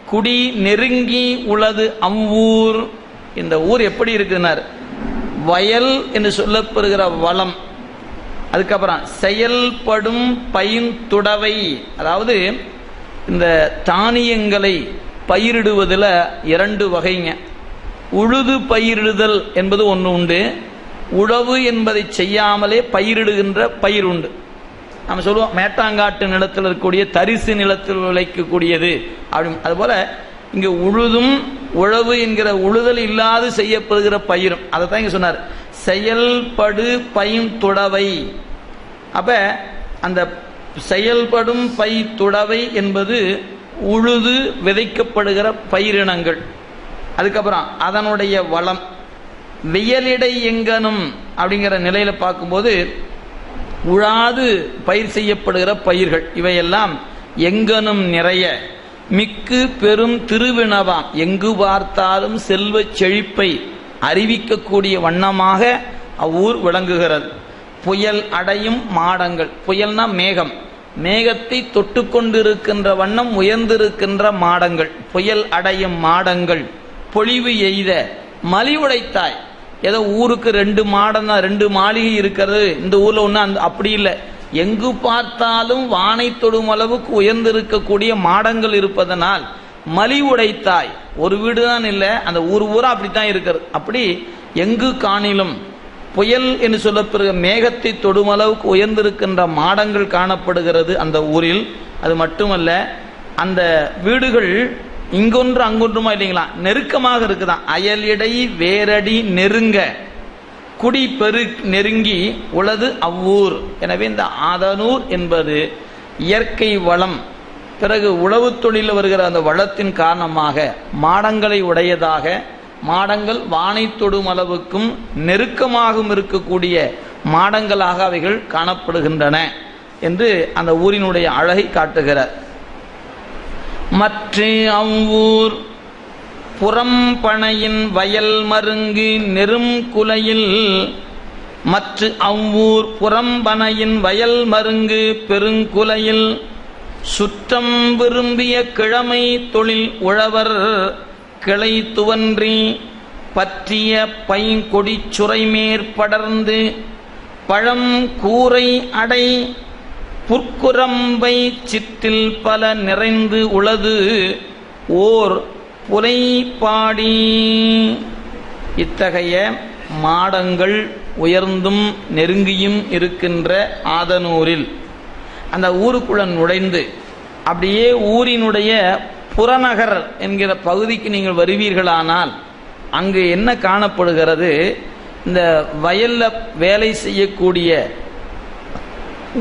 குடி நெருங்கி உளது அவ்வூர். இந்த ஊர் எப்படி இருக்குன்னார், வயல் என்று சொல்லப்படுகிற வளம், அதுக்கப்புறம் செயல்படும் பைந்துடவை, அதாவது இந்த தானியங்களை பயிரிடுவதில் 2 வகைங்க. உழுது பயிரிடுதல் என்பது ஒன்று உண்டு, உழவு என்பதை செய்யாமலே பயிரிடுகின்ற பயிர் உண்டு. நம்ம சொல்லுவோம் மேட்டாங்காட்டு நிலத்தில் இருக்கக்கூடிய தரிசு நிலத்தில் விளைக்கக்கூடியது அப்படி. அதுபோல இங்க உழுதும் உழவு என்கிற உழுதல் இல்லாது செய்யப்படுகிற பயிரும் அதை தான் இங்க சொன்னார், செயல்படு பைந்துடவை. அப்ப அந்த செயல்படும் பைந்துடவை என்பது உழுது விதைக்கப்படுகிற பயிரினங்கள். அதுக்கப்புறம் அதனுடைய வளம் வியலிடை எங்கனும் அப்படிங்கிற நிலையில பார்க்கும்போது உழாது பயிர் செய்யப்படுகிற பயிர்கள் இவையெல்லாம் எங்கனும் நிறைய மிக்கு பெரும் திருவினவாம், எங்கு பார்த்தாலும் செல்வ செழிப்பை அறிவிக்கக்கூடிய வண்ணமாக அவ்வூர் விளங்குகிறது. புயல் அடையும் மாடங்கள், புயல்னா மேகம், மேகத்தை தொட்டு கொண்டிருக்கின்ற வண்ணம் உயர்ந்திருக்கின்ற மாடங்கள், புயல் அடையும் மாடங்கள், பொழிவு எய்த மலிவுடைத்தாய். ஏதோ ஊருக்கு 2 மாடம் தான், 2 மாளிகை இருக்கிறது இந்த ஊர்ல ஒண்ணு, அப்படி இல்லை. எங்கு பார்த்தாலும் வானை தொடும் அளவுக்கு உயர்ந்திருக்கக்கூடிய மாடங்கள் இருப்பதனால் மலிவுடைத்தாய். ஒரு வீடு தான் இல்லை, அந்த ஊரா அப்படித்தான் இருக்கிறது. அப்படி எங்கு காணிலும் புயல் என்று சொல்லப்படுகிற மேகத்தை தொடும் அளவுக்கு உயர்ந்திருக்கின்ற மாடங்கள் காணப்படுகிறது அந்த ஊரில். அது மட்டுமல்ல, அந்த வீடுகள் இங்கொன்று அங்கொன்றுமா இல்லைங்களா, நெருக்கமாக இருக்குதான். அயலிடை வேரடி நெருங்க குடி பெரு நெருங்கி உளது அவ்வூர். எனவே இந்த ஆதனூர் என்பது இயற்கை வளம், பிறகு உழவு தொழிலில் வருகிற அந்த வளத்தின் காரணமாக மாடங்களை உடையதாக, மாடங்கள் வானை தொடும் அளவுக்கும் நெருக்கமாகவும் இருக்கக்கூடிய மாடங்களாக அவைகள் காணப்படுகின்றன என்று அந்த ஊரினுடைய அழகை காட்டுகிறார். மற்ற அவ்வூர் புறம்பனையின் வயல் மருங்கு நெரும் குலையில், மற்ற அவ்வூர் புறம்பனையின் வயல் மருங்கு பெருங்குலையில், சுற்றம் விரும்பிய கிழமை தொழில் உழவர் கிளை துவன்றி பற்றிய பைங்கொடி சுரைமேற்படர்ந்து பழம் கூரை அடை புற்குரம்பை சிற்றில் பல நிறைந்து உளது ஓர் புலைப்பாடி. இத்தகைய மாடங்கள் உயர்ந்தும் நெருங்கியும் இருக்கின்ற ஆதனூரில் அந்த ஊருக்குள்ள நுழைந்து அப்படியே ஊரினுடைய புறநகர் என்கிற பகுதிக்கு நீங்கள் வருவீர்களானால் அங்கு என்ன காணப்படுகிறது? இந்த வயல்ல வேலை செய்யக்கூடிய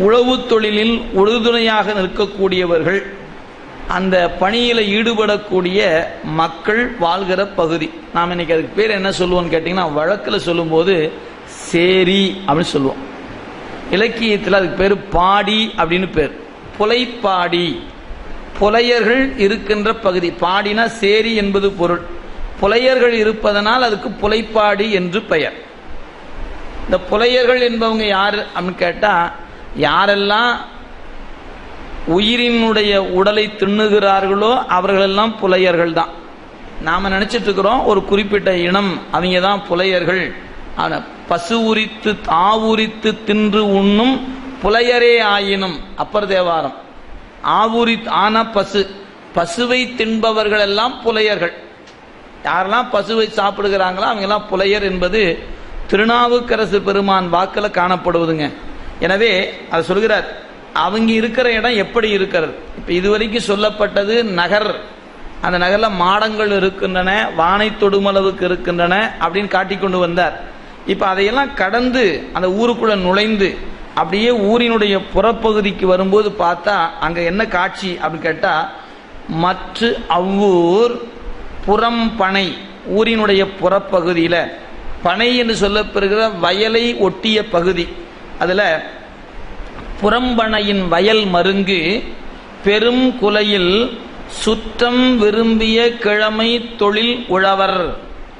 உழவு தொழிலில் உறுதுணையாக நிற்கக்கூடியவர்கள், அந்த பணியில் ஈடுபடக்கூடிய மக்கள் வாழ்கிற பகுதி. நாம் இன்னைக்கு அதுக்கு பேர் என்ன சொல்லுவோம்னு கேட்டிங்கன்னா, வழக்கில் சொல்லும்போது சேரி அப்படின்னு சொல்லுவோம். இலக்கியத்தில் அதுக்கு பேர் பாடி அப்படின்னு பேர். புலைப்பாடி, புலையர்கள் இருக்கின்ற பகுதி. பாடினா சேரி என்பது பொருள். புலையர்கள் இருப்பதனால் அதுக்கு புலைப்பாடி என்று பெயர். இந்த புலையர்கள் என்பவங்க யார் அப்படின்னு கேட்டா, யாரெல்லாம் உயிரினுடைய உடலை தின்னுகிறார்களோ அவர்களெல்லாம் புலையர்கள் தான். நாம நினைச்சிட்டு இருக்கிறோம் ஒரு குறிப்பிட்ட இனம் அவங்க தான் புலையர்கள். பசு உரித்து ஆவுரித்து தின்று உண்ணும் புலையரே ஆயினும், அப்பர் தேவாரம். ஆன பசுவை தின்பவர்கள் எல்லாம் புலையர்கள். யாரெல்லாம் பசுவை சாப்பிடுகிறாங்களோ அவங்க எல்லாம் புலையர் என்பது திருநாவுக்கரசு பெருமான் வாக்கில் காணப்படுவதுங்க. எனவே அதை சொல்கிறார். அவங்க இருக்கிற இடம் எப்படி இருக்கிறது? இப்ப இதுவரைக்கும் சொல்லப்பட்டது நகர். அந்த நகர்ல மாடங்கள் இருக்கின்றன, வானை தொடுமளவுக்கு இருக்கின்றன அப்படின்னு காட்டிக்கொண்டு வந்தார். இப்ப அதையெல்லாம் கடந்து அந்த ஊருக்குள்ள நுழைந்து அப்படியே ஊரினுடைய புறப்பகுதிக்கு வரும்போது பார்த்தா அங்க என்ன காட்சி அப்படின்னு கேட்டா, மற்ற அவ்வூர் புறம்பனை, ஊரினுடைய புறப்பகுதியில பனை என்று சொல்லப்பெறுகிற வயலை ஒட்டிய பகுதி. அதுல புறம்பனையின் வயல் மருங்கு பெரும் குலையில் சுற்றம் விரும்பிய கிழமை தொழில் உழவர்,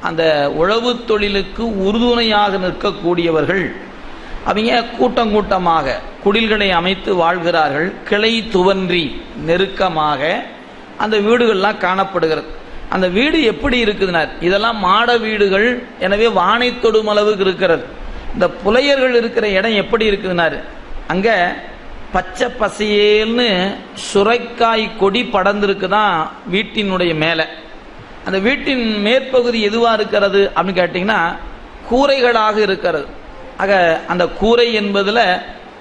அந்த உழவு தொழிலுக்கு உறுதுணையாக நிற்கக்கூடியவர்கள். அவங்க கூட்டம் கூட்டமாக குடில்களை அமைத்து வாழ்கிறார்கள். கிளை துவன்றி நெருக்கமாக அந்த வீடுகள்லாம் காணப்படுகிறது. அந்த வீடு எப்படி இருக்குதுன்னா, இதெல்லாம் மாட வீடுகள். எனவே வானை தொடும் அளவுக்கு இருக்கிறது. இந்த புலையர்கள் இருக்கிற இடம் எப்படி இருக்குதுன்னாரு, அங்க பச்சை பசையேல்னு சுரைக்காய் கொடி படர்ந்திருக்குதான் வீட்டினுடைய மேலே. அந்த வீட்டின் மேற்பகுதி எதுவா இருக்கிறது அப்படின்னு கேட்டிங்கன்னா, கூரைகளாக இருக்கிறது. ஆக அந்த கூரை என்பதுல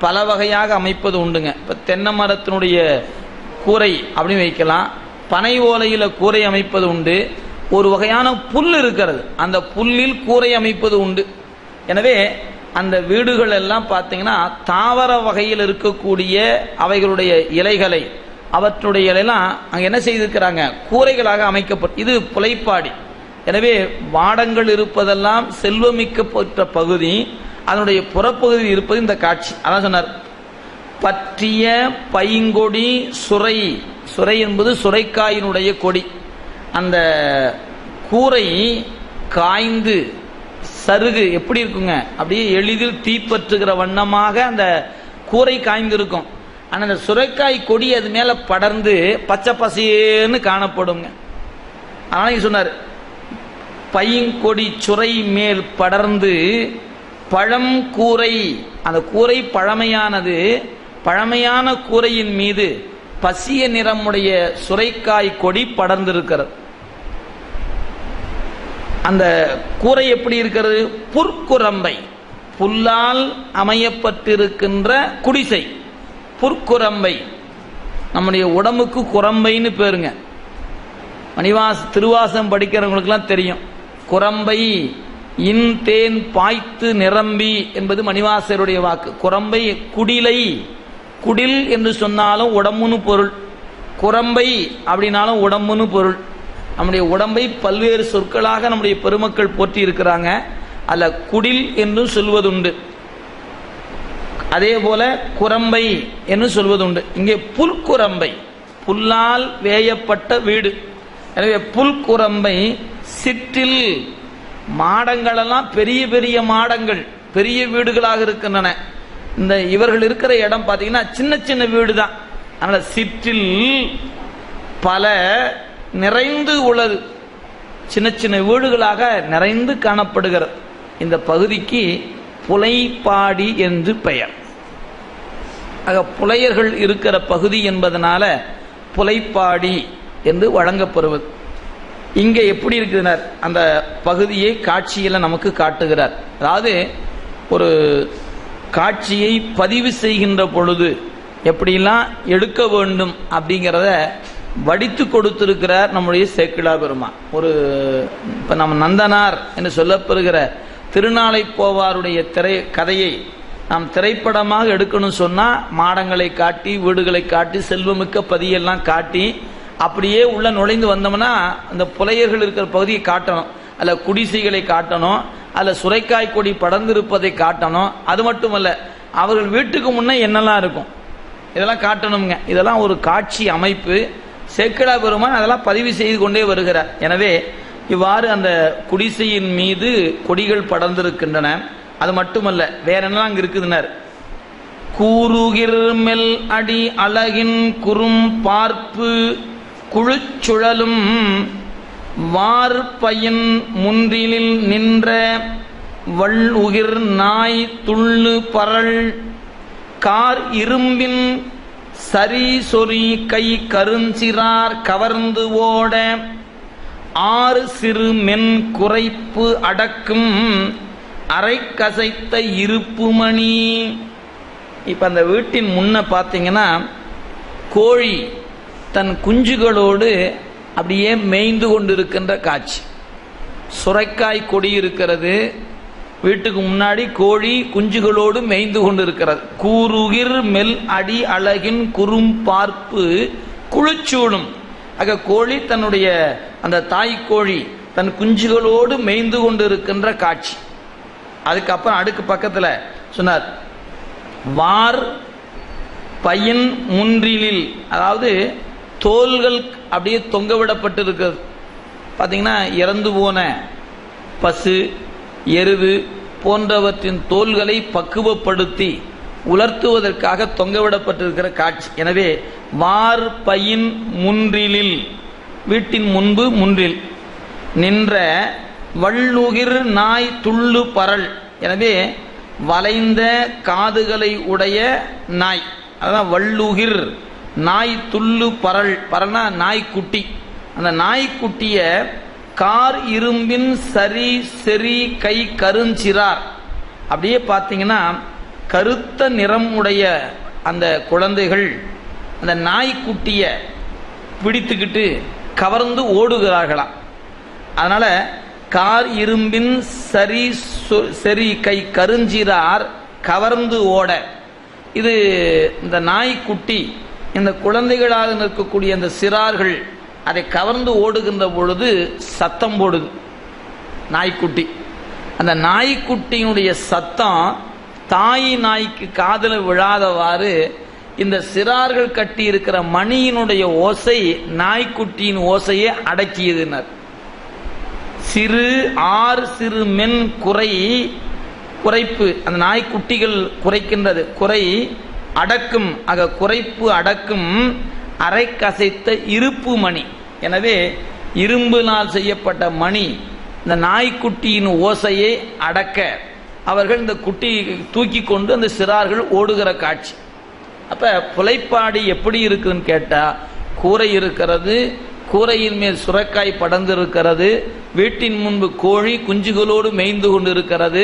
பல வகையாக அமைப்பது உண்டுங்க. இப்போ தென்னை மரத்தினுடைய கூரை அப்படின்னு வைக்கலாம், பனை ஓலையில கூரை அமைப்பது உண்டு. ஒரு வகையான புல் இருக்கிறது, அந்த புல்லில் கூரை அமைப்பது உண்டு. எனவே அந்த வீடுகள் எல்லாம் பார்த்தீங்கன்னா தாவர வகையில் இருக்கக்கூடிய அவைகளுடைய இலைகளை, அவற்றுடைய இலையெல்லாம் அங்கே என்ன செய்திருக்கிறாங்க, கூரைகளாக அமைக்கப்பட்டு. இது புலைப்பாடி. எனவே வாடங்கள் இருப்பதெல்லாம் செல்வமிக்கப்பட்ட பகுதி, அதனுடைய புறப்பகுதியில் இருப்பது இந்த காட்சி. அதான் சொன்னார், பற்றிய பைங்கொடி சுரை. சுரை என்பது சுரைக்காயினுடைய கொடி. அந்த கூரை காய்ந்து சருகு எப்படி இருக்குங்க, அப்படியே எளிதில் தீப்பற்றுகிற வண்ணமாக அந்த கூரை காய்ந்து இருக்கும். ஆனால் அந்த சுரைக்காய் கொடி அது மேலே படர்ந்து பச்சை பசேன்னு காணப்படுங்க. ஆனால் சொன்னார், பையங்கொடி சுரை மேல் படர்ந்து பழம் கூரை, அந்த கூரை பழமையானது, பழமையான கூரையின் மீது பசிய நிறமுடைய சுரைக்காய் கொடி படர்ந்திருக்கிறது. அந்த கூரை எப்படி இருக்கிறது? புற்குரம்பை, புல்லால் அமையப்பட்டிருக்கின்ற குடிசை. புற்குரம்பை, நம்முடைய உடம்புக்கு குரம்பைன்னு பேருங்க. திருவாசம் படிக்கிறவங்களுக்கெல்லாம் தெரியும். குரம்பை இன் தேன் பாய்த்து நிரம்பி என்பது மணிவாசருடைய வாக்கு. குரம்பை குடிலை, குடில் என்று சொன்னாலும் உடம்புன்னு பொருள், குரம்பை அப்படின்னாலும் உடம்புன்னு பொருள். நம்முடைய உடம்பை பல்வேறு சொற்களாக நம்முடைய பெருமக்கள் போற்றி இருக்கிறாங்க. அல்ல குடில் என்று சொல்வதுண்டு, அதே போல குரம்பை என்று சொல்வதுண்டு. இங்கே புல்குரம்பை, புல்லால் வேயப்பட்ட வீடு. எனவே புல்குரம்பை சிற்றில், மாடங்களெல்லாம் பெரிய பெரிய மாடங்கள், பெரிய வீடுகளாக இருக்கின்றன. இந்த இவர்கள் இருக்கிற இடம் பார்த்தீங்கன்னா சின்ன சின்ன வீடு தான். அதனால் சிற்றில் பல நிறைந்து உள்ளது, சின்ன சின்ன வீடுகளாக நிறைந்து காணப்படுகிறது. இந்த பகுதிக்கு புலைப்பாடி என்று பெயர். ஆக புலையர்கள் இருக்கிற பகுதி என்பதனால புலைப்பாடி என்று வழங்கப்படுவது. இங்கே எப்படி இருக்கிறார்? அந்த பகுதியை காட்சியில் நமக்கு காட்டுகிறார். அதாவது ஒரு காட்சியை பதிவு செய்கின்ற பொழுது எப்படிலாம் எடுக்க வேண்டும் அப்படிங்கிறத வடித்து கொடுத்திருக்கிறார் நம்முடைய சேக்கிழா பெருமான். ஒரு இப்போ நம்ம நந்தனார் என்று சொல்லப்படுகிற திருநாளை போவாருடைய கதையை நாம் திரைப்படமாக எடுக்கணும் சொன்னால் மாடங்களை காட்டி, வீடுகளை காட்டி, செல்வமிக்க பதியெல்லாம் காட்டி, அப்படியே உள்ள நுழைந்து வந்தோம்னா அந்த புலையர்கள் இருக்கிற பகுதியை காட்டணும், அல்ல குடிசைகளை காட்டணும், அல்ல சுரைக்காய் கொடி படர்ந்திருப்பதை காட்டணும். அது மட்டுமல்ல, அவர்கள் வீட்டுக்கு முன்னே என்னெல்லாம் இருக்கும் இதெல்லாம் காட்டணுங்க. இதெல்லாம் ஒரு காட்சி அமைப்பு. சேக்கிழா பெருமான் அதெல்லாம் பதிவு செய்து கொண்டே வருகிறார். எனவே இவ்வாறு அந்த குடிசையின் மீது கொடிகள் படர்ந்திருக்கின்றன. அது மட்டுமல்ல, வேற என்னலாம் அங்கே இருக்குதுன்னார். கூறுகிர் மெல் அடி அழகின் குறும் பார்ப்பு குழுச்சுழலும் வார்பயின் முன்றிலில் நின்ற வள்ளுகிர் நாய் துள்ளு பரள் கார் இரும்பின் சரி சொறி கை கருஞ்சிறார் கவர்ந்து ஓட ஆறு சிறு மென் குறைப்பு அடக்கும் அரை கசைத்த இருப்பு மணி. இப்ப அந்த வீட்டின் முன்ன பார்த்தீங்கன்னா கோழி தன் குஞ்சுகளோடு அப்படியே மேய்ந்து கொண்டிருக்கின்ற காட்சி. சுரைக்காய் கொடி இருக்கிறது, வீட்டுக்கு முன்னாடி கோழி குஞ்சுகளோடு மேய்ந்து கொண்டிருக்கிறது. கூறுகிர் மெல் அடி அழகின் குறும் பார்ப்பு குழுச்சூடும். ஆக கோழி தன்னுடைய அந்த தாய் கோழி தன் குஞ்சுகளோடு மேய்ந்து கொண்டிருக்கின்ற காட்சி. அதுக்கப்புறம் அடுக்கு பக்கத்தில் சொன்னார், வார் பையன் முன்றிலில், அதாவது தோள்கள் அப்படியே தொங்க விடப்பட்டு இருக்கிறது. பார்த்தீங்கன்னா இறந்து போன பசு, எருது போன்றவற்றின் தோள்களை பக்குவப்படுத்தி உலர்த்துவதற்காக தொங்கவிடப்பட்டிருக்கிற காட்சி. எனவே வார் பையின் முன்றிலில், வீட்டின் முன்பு முன்றில் நின்ற வள்ளுகிர் நாய் துள்ளு பரள். எனவே வளைந்த காதுகளை உடைய நாய், அதான் வள்ளுகிர் நாய் துள்ளு பரள். பரல்னா நாய்க்குட்டி. அந்த நாய்க்குட்டிய கார் இரும்பின் சரி செறி கை கருஞ்சிறார். அப்படியே பார்த்தீங்கன்னா கருத்த நிறம் உடைய அந்த குழந்தைகள் அந்த நாய்க்குட்டிய பிடித்துக்கிட்டு கவர்ந்து ஓடுகிறார்களாம். அதனால கார் இரும்பின் சரி செறி கை கருஞ்சிறார் கவர்ந்து ஓட. இது இந்த நாய்க்குட்டி இந்த குழந்தைகளாக நிற்கக்கூடிய அந்த சிறார்கள் அதை கவர்ந்து ஓடுகின்ற பொழுது சத்தம் போடுது நாய்க்குட்டி. அந்த நாய்க்குட்டியினுடைய சத்தம் தாய் நாய்க்கு காதில் விழாதவாறு இந்த சிறார்கள் கட்டி இருக்கிற மணியினுடைய ஓசை நாய்க்குட்டியின் ஓசையை அடக்கியதுனர். சிறு ஆறு சிறு மென் குறைப்பு, அந்த நாய்க்குட்டிகள் குறைக்கின்றது குறை அடக்கும் குறைப்பு அடக்கும் அரை கசைத்த இருப்பு மணி. எனவே இரும்பினால் செய்யப்பட்ட மணி இந்த நாய்க்குட்டியின் ஓசையை அடக்க அவர்கள் இந்த குட்டி தூக்கி கொண்டு அந்த சிறார்கள் ஓடுகிற காட்சி. அப்ப புலைப்பாடி எப்படி இருக்குன்னு கேட்டா, கூரை இருக்கிறது, கூரையின் மேல் சுரைக்காய் படர்ந்து இருக்கிறது, வீட்டின் முன்பு கோழி குஞ்சுகளோடு மேய்ந்து கொண்டு இருக்கிறது,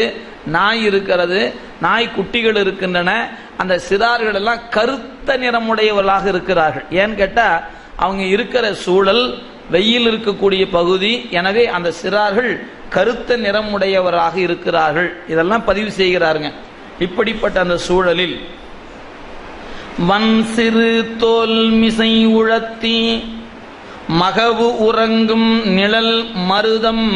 நாய் இருக்கிறது, நாய் குட்டிகள் இருக்கின்றன. அந்த சிறார்கள் எல்லாம் கருத்த நிறமுடையவர்களாக இருக்கிறார்கள். ஏன்னு கேட்டா அவங்க இருக்கிற சூழல் வெயில் இருக்கக்கூடிய பகுதி. எனவே அந்த சிறார்கள் கருத்த நிறமுடையவராக இருக்கிறார்கள். இதெல்லாம் பதிவு செய்கிறாருங்க. இப்படிப்பட்ட அந்த சூழலில் வன் சிறு தோல் மிசை உழத்தி மகவு உறங்கும் நிழல் மருதம்.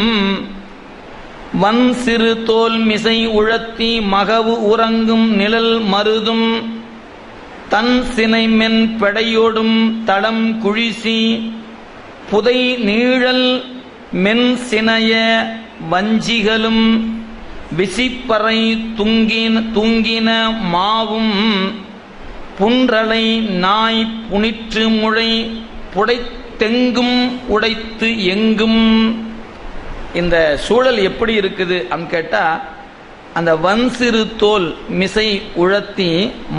வன் சிறு தோல் மிசை உழத்தி மகவு உறங்கும் நிழல் மருதும் தன் சினை மென் பெடையோடும் தளம் குழிசி புதை நீழல் மென் சினைய வஞ்சிகளும் விசிப்பறை தூங்கின மாவும் புன்றலை நாய் புனிற்று முளை புடைத்தெங்கும் உடைத்து எங்கும். இந்த சூழல் எப்படி இருக்குது அப்படின்னு கேட்டா, அந்த வன் சிறு தோல் மிசை உழத்தி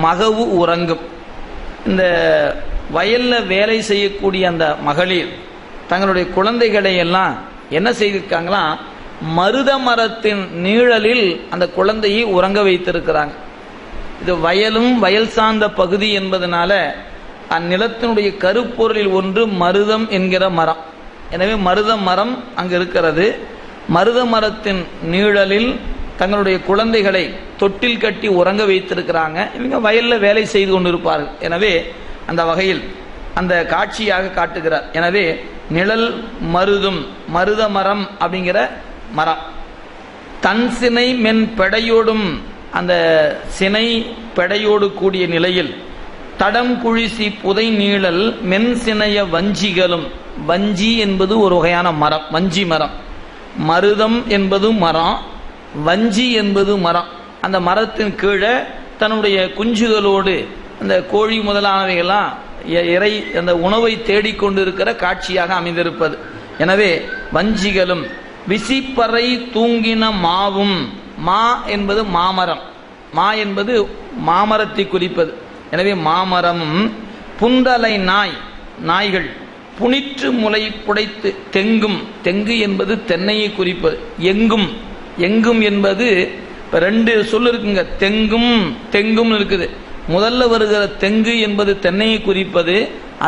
மகவு உறங்கும். இந்த வயல்ல வேலை செய்யக்கூடிய அந்த மகளிர் தங்களுடைய குழந்தைகளை எல்லாம் என்ன செய்திருக்காங்களா, மருத மரத்தின் நீழலில் அந்த குழந்தையை உறங்க வைத்திருக்கிறாங்க. இது வயலும் வயல் சார்ந்த பகுதி என்பதனால அந்நிலத்தினுடைய கருப்பொருளில் ஒன்று மருதம் என்கிற மரம். எனவே மருத மரம் அங்கு இருக்கிறது. மருத மரத்தின் நீழலில் தங்களுடைய குழந்தைகளை தொட்டில் கட்டி உறங்க வைத்திருக்கிறாங்க. இவங்க வயல்ல வேலை செய்து கொண்டிருப்பார்கள். எனவே அந்த வகையில் அந்த காட்சியாக காட்டுகிறார். எனவே நிழல் மருதும் மருத மரம் அப்படிங்கிற மரம். தன் சினை மென் பெடையோடும் அந்த சினை பெடையோடு கூடிய நிலையில் தடம் குழிசி புதை நீழல் மென் சினைய வஞ்சிகளும். வஞ்சி என்பது ஒரு வகையான மரம், வஞ்சி மரம். மருதம் என்பது மரம், வஞ்சி என்பது மரம். அந்த மரத்தின் கீழே தன்னுடைய குஞ்சுகளோடு அந்த கோழி முதலானவைகள்லாம் இறை அந்த உணவை தேடிக்கொண்டிருக்கிற காட்சியாக அமைந்திருப்பது. எனவே வஞ்சிகளும் விசிப்பறை தூங்கின மாவும். மா என்பது மாமரம், மா என்பது மாமரத்தை குறிப்பது. எனவே மாமரமும் புந்தலை நாய்கள் புனிற்று முளை புடைத்து தெங்கும். தெங்கு என்பது தென்னையை குறிப்பது. எங்கும் என்பது ரெண்டு சொல் இருக்குங்க, தெங்கும் இருக்குது. முதல்ல வருகிற தெங்கு என்பது தென்னையை குறிப்பது,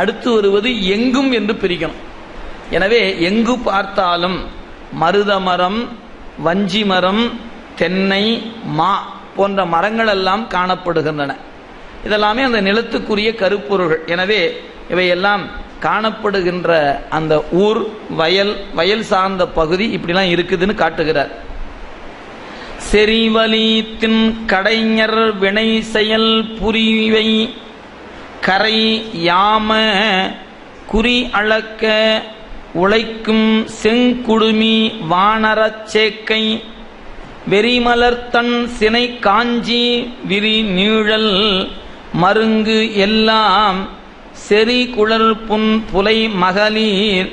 அடுத்து வருவது எங்கும் என்று பிரிக்கணும். எனவே எங்கு பார்த்தாலும் மருத மரம், வஞ்சி மரம், தென்னை, மா போன்ற மரங்கள் எல்லாம் காணப்படுகின்றன. இதெல்லாமே அந்த நிலத்துக்குரிய கருப்பொருள்கள். எனவே இவையெல்லாம் காணப்படுகின்ற அந்த ஊர் வயல் சார்ந்த பகுதி இப்படிலாம் இருக்குதுன்னு காட்டுகிறார். செறிவலி தின் கடைஞர் வினை செயல் புரிவை கரை யாம குறி அளக்க உழைக்கும் செங்குடுமி வானரச் சேக்கை வெறிமலர்த்தன் சினை காஞ்சி விரி நீழல் மருங்கு எல்லாம் செறி குழல் புன் புலை மகளிர்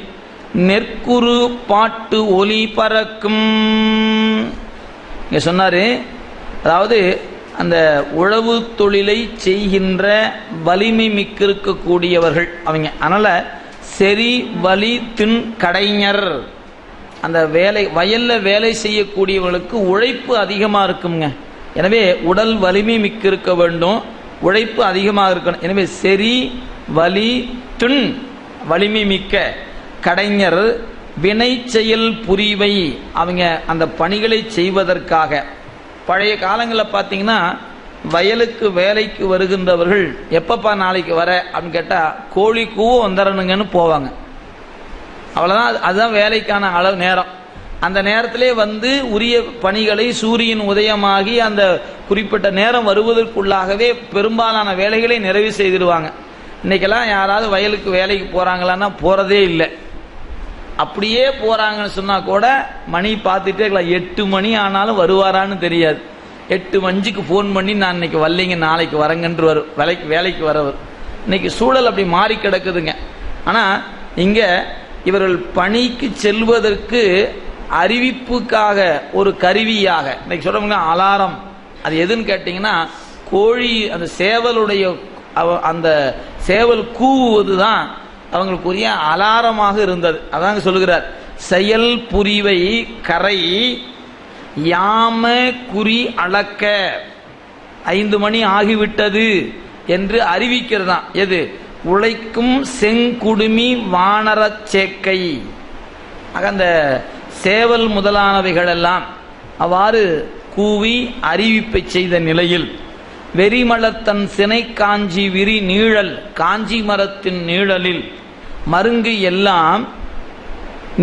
நெற்குறு பாட்டு ஒலி பறக்கும். இங்க சொன்னாரு, அதாவது அந்த உழவு தொழிலை செய்கின்ற வலிமை மிக்கிருக்கக்கூடியவர்கள் அவங்க. அதனால செறி வலி தின் கடைஞர், அந்த வயல்ல வேலை செய்யக்கூடியவர்களுக்கு உழைப்பு அதிகமாக இருக்குங்க. எனவே உடல் வலிமை மிக்க இருக்க வேண்டும், உழைப்பு அதிகமாக இருக்கணும். எனவே செறி வலி தின் வலிமை மிக்க கடைஞர் வினை செயல் புரிவை, அவங்க அந்த பணிகளை செய்வதற்காக. பழைய காலங்களில் பார்த்தீங்கன்னா வயலுக்கு வேலைக்கு வருகின்றவர்கள் எப்பப்பா நாளைக்கு வர அப்படின்னு கேட்டால் கோழி கூவ வந்துடணுங்கன்னு போவாங்க. அவ்வளோதான், அதுதான் வேலைக்கான அளவு நேரம். அந்த நேரத்திலே வந்து உரிய பணிகளை சூரியன் உதயமாகி அந்த குறிப்பிட்ட நேரம் வருவதற்குள்ளாகவே பெரும்பாலான வேலைகளை நிறைவு செய்திருவாங்க. இன்னைக்கெல்லாம் யாராவது வயலுக்கு வேலைக்கு போகிறாங்களான்னா போகிறதே இல்லை. அப்படியே போகிறாங்கன்னு சொன்னால் கூட மணி பார்த்துட்டே இருக்கலாம், 8 மணி ஆனாலும் வருவாரான்னு தெரியாது. 8:05 ஃபோன் பண்ணி நான் இன்னைக்கு வரலைங்க, நாளைக்கு வரங்கன்று வரும், வேலைக்கு வரவர். இன்னைக்கு சூழல் அப்படி மாறி கிடக்குதுங்க. ஆனால் இங்கே இவர்கள் பணிக்கு செல்வதற்கு அறிவிப்புக்காக ஒரு கருவியாக இன்னைக்கு சொல்றவங்க அலாரம், அது எதுன்னு கேட்டிங்கன்னா கோழி அந்த சேவலுடைய அந்த சேவல் கூவுவது தான் அவங்களுக்குரிய அலாரமாக இருந்தது. அதாங்க சொல்லுகிறார், செயல் புரிவை கரை யாம குறி அளக்க 5 மணி ஆகிவிட்டது என்று அறிவிக்கிறதான். எது? உழைக்கும் செங்குடுமி வானரச் சேக்கை. அந்த சேவல் முதலானவைகள் எல்லாம் அவ்வாறு கூவி அறிவிப்பை செய்த நிலையில் வெறிமலத்தன் சினை காஞ்சி விரி நீழல், காஞ்சி மரத்தின் நீழலில் மருங்கு எல்லாம்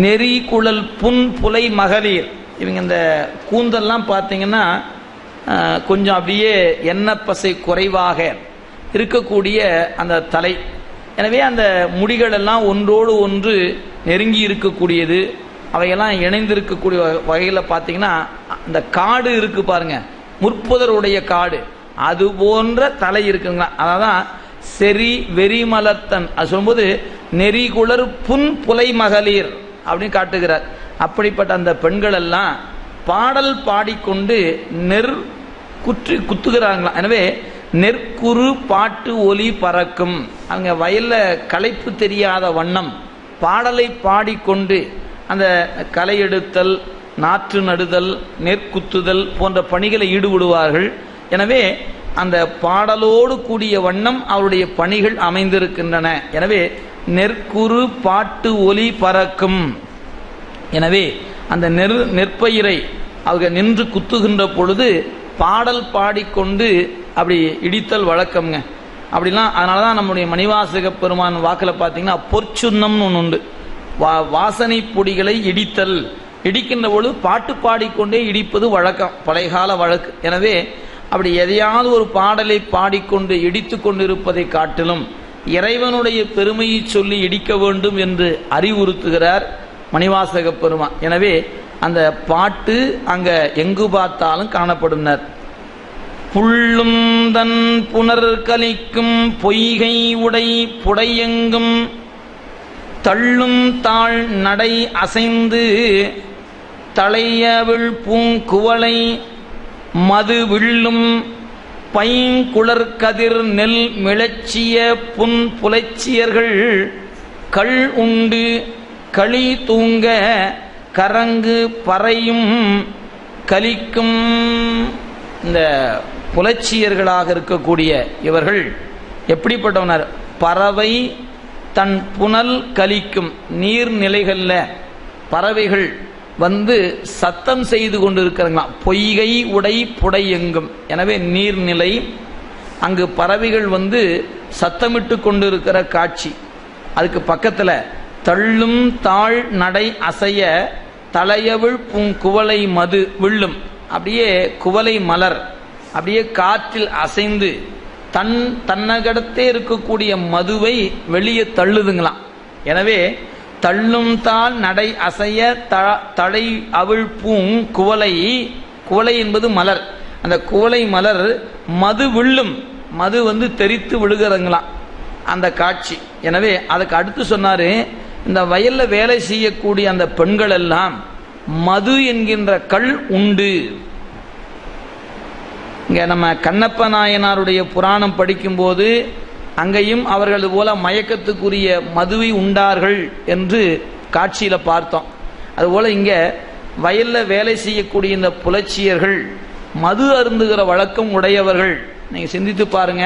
நெறி குழல் புன் புலை மகளிர். இவங்க இந்த கூந்தல்லாம் பார்த்தீங்கன்னா கொஞ்சம் அப்படியே எண்ணெய் பசை குறைவாக இருக்கக்கூடிய அந்த தலை. எனவே அந்த முடிகள் எல்லாம் ஒன்றோடு ஒன்று நெருங்கி இருக்கக்கூடியது. அவையெல்லாம் இணைந்திருக்கக்கூடிய வகையில் பார்த்தீங்கன்னா அந்த காடு இருக்கு பாருங்க, முற்புதருடைய காடு, அது போன்ற தலை இருக்குங்களா. அதான் செறி வெறிமலத்தன், அது சொல்லும்போது நெறிகுளர் புன் புலை மகளிர் அப்படின்னு காட்டுகிறார். அப்படிப்பட்ட அந்த பெண்கள் எல்லாம் பாடல் பாடிக்கொண்டு குத்துகிறாங்களாம். எனவே நெற்குறு பாட்டு ஒலி பறக்கும். அங்கே வயல்ல களைப்பு தெரியாத வண்ணம் பாடலை பாடிக்கொண்டு அந்த களை எடுத்தல், நாற்று நடுதல், நெற்குத்துதல் போன்ற பணிகளை ஈடுபடுவார்கள். எனவே அந்த பாடலோடு கூடிய வண்ணம் அவருடைய பணிகள் அமைந்திருக்கின்றன. எனவே நெற்குறு பாட்டு ஒலி பறக்கும். எனவே அந்த நெற்பயிரை அவங்க நின்று குத்துகின்ற பொழுது பாடல் பாடிக்கொண்டு அப்படி இடித்தல் வழக்கம்ங்க. அப்படிலாம் அதனால தான் நம்முடைய மணிவாசக பெருமான் வாக்கில் பார்த்தீங்கன்னா பொற்சுண்ணம்னு ஒன்று உண்டு. வாசனை பொடிகளை இடித்தல், இடிக்கின்ற பொழுது பாட்டு பாடிக்கொண்டே இடிப்பது வழக்கம், பழையகால வழக்கு. எனவே அப்படி எதையாவது ஒரு பாடலை பாடிக்கொண்டு இடித்து கொண்டிருப்பதை காட்டிலும் இறைவனுடைய பெருமையை சொல்லி இடிக்க வேண்டும் என்று அறிவுறுத்துகிறார் மணிவாசக பெருமான். எனவே அந்த பாட்டு அங்க எங்கு பார்த்தாலும் காணப்படுனர். புள்ளும் தன் புனர் கலிக்கும் பொய்கை உடை புடையெங்கும் தள்ளும் தாழ் நடை அசைந்து தலையவிழ் பூங்குவளை மது விள்ளும் பைங்குளர்கதிர் நெல் மிளச்சிய புன் புலைச்சியர்கள் கள் உண்டு களி தூங்க கரங்கு பறையும் கலிக்கும். இந்த புலச்சியர்களாக இருக்கக்கூடிய இவர்கள் எப்படிப்பட்டவனர்? பறவை தன் புனல் கலிக்கும் நீர்நிலைகளில் பறவைகள் வந்து சத்தம் செய்து கொண்டு இருக்கிறாங்களாம். பொய்கை உடை புடையெங்கும். எனவே நீர்நிலை, அங்கு பறவைகள் வந்து சத்தமிட்டு கொண்டு இருக்கிற காட்சி. அதுக்கு பக்கத்தில் தள்ளும் தாழ் நடை அசைய தலையவிழ் பூங்குவளை மது விள்ளும். அப்படியே குவளை மலர் அப்படியே காற்றில் அசைந்து தன்னகடத்தே இருக்கக்கூடிய மதுவை வெளியே தள்ளுதுங்களாம். எனவே தள்ளும் தாள் நடை அசைய தலை அவிழ் பூங் குவளை, குவளை என்பது மலர், அந்த குவளை மலர் மது விள்ளும், மது வந்து தெரித்து விழுகிறங்களாம் அந்த காட்சி. எனவே அதுக்கு அடுத்து சொன்னாரு, இந்த வயல்ல வேலை செய்யக்கூடிய அந்த பெண்கள் எல்லாம் மது என்கின்ற கள் உண்டு. இங்க நம்ம கண்ணப்ப நாயனாருடைய புராணம் படிக்கும்போது அங்கேயும் அவர்கள் போல மயக்கத்துக்குரிய மதுவை உண்டார்கள் என்று காட்சியில பார்த்தோம். அதுபோல இங்க வயல்ல வேலை செய்யக்கூடிய இந்த புலச்சியர்கள் மது அருந்துகிற வழக்கம் உடையவர்கள். நீங்க சிந்தித்து பாருங்க,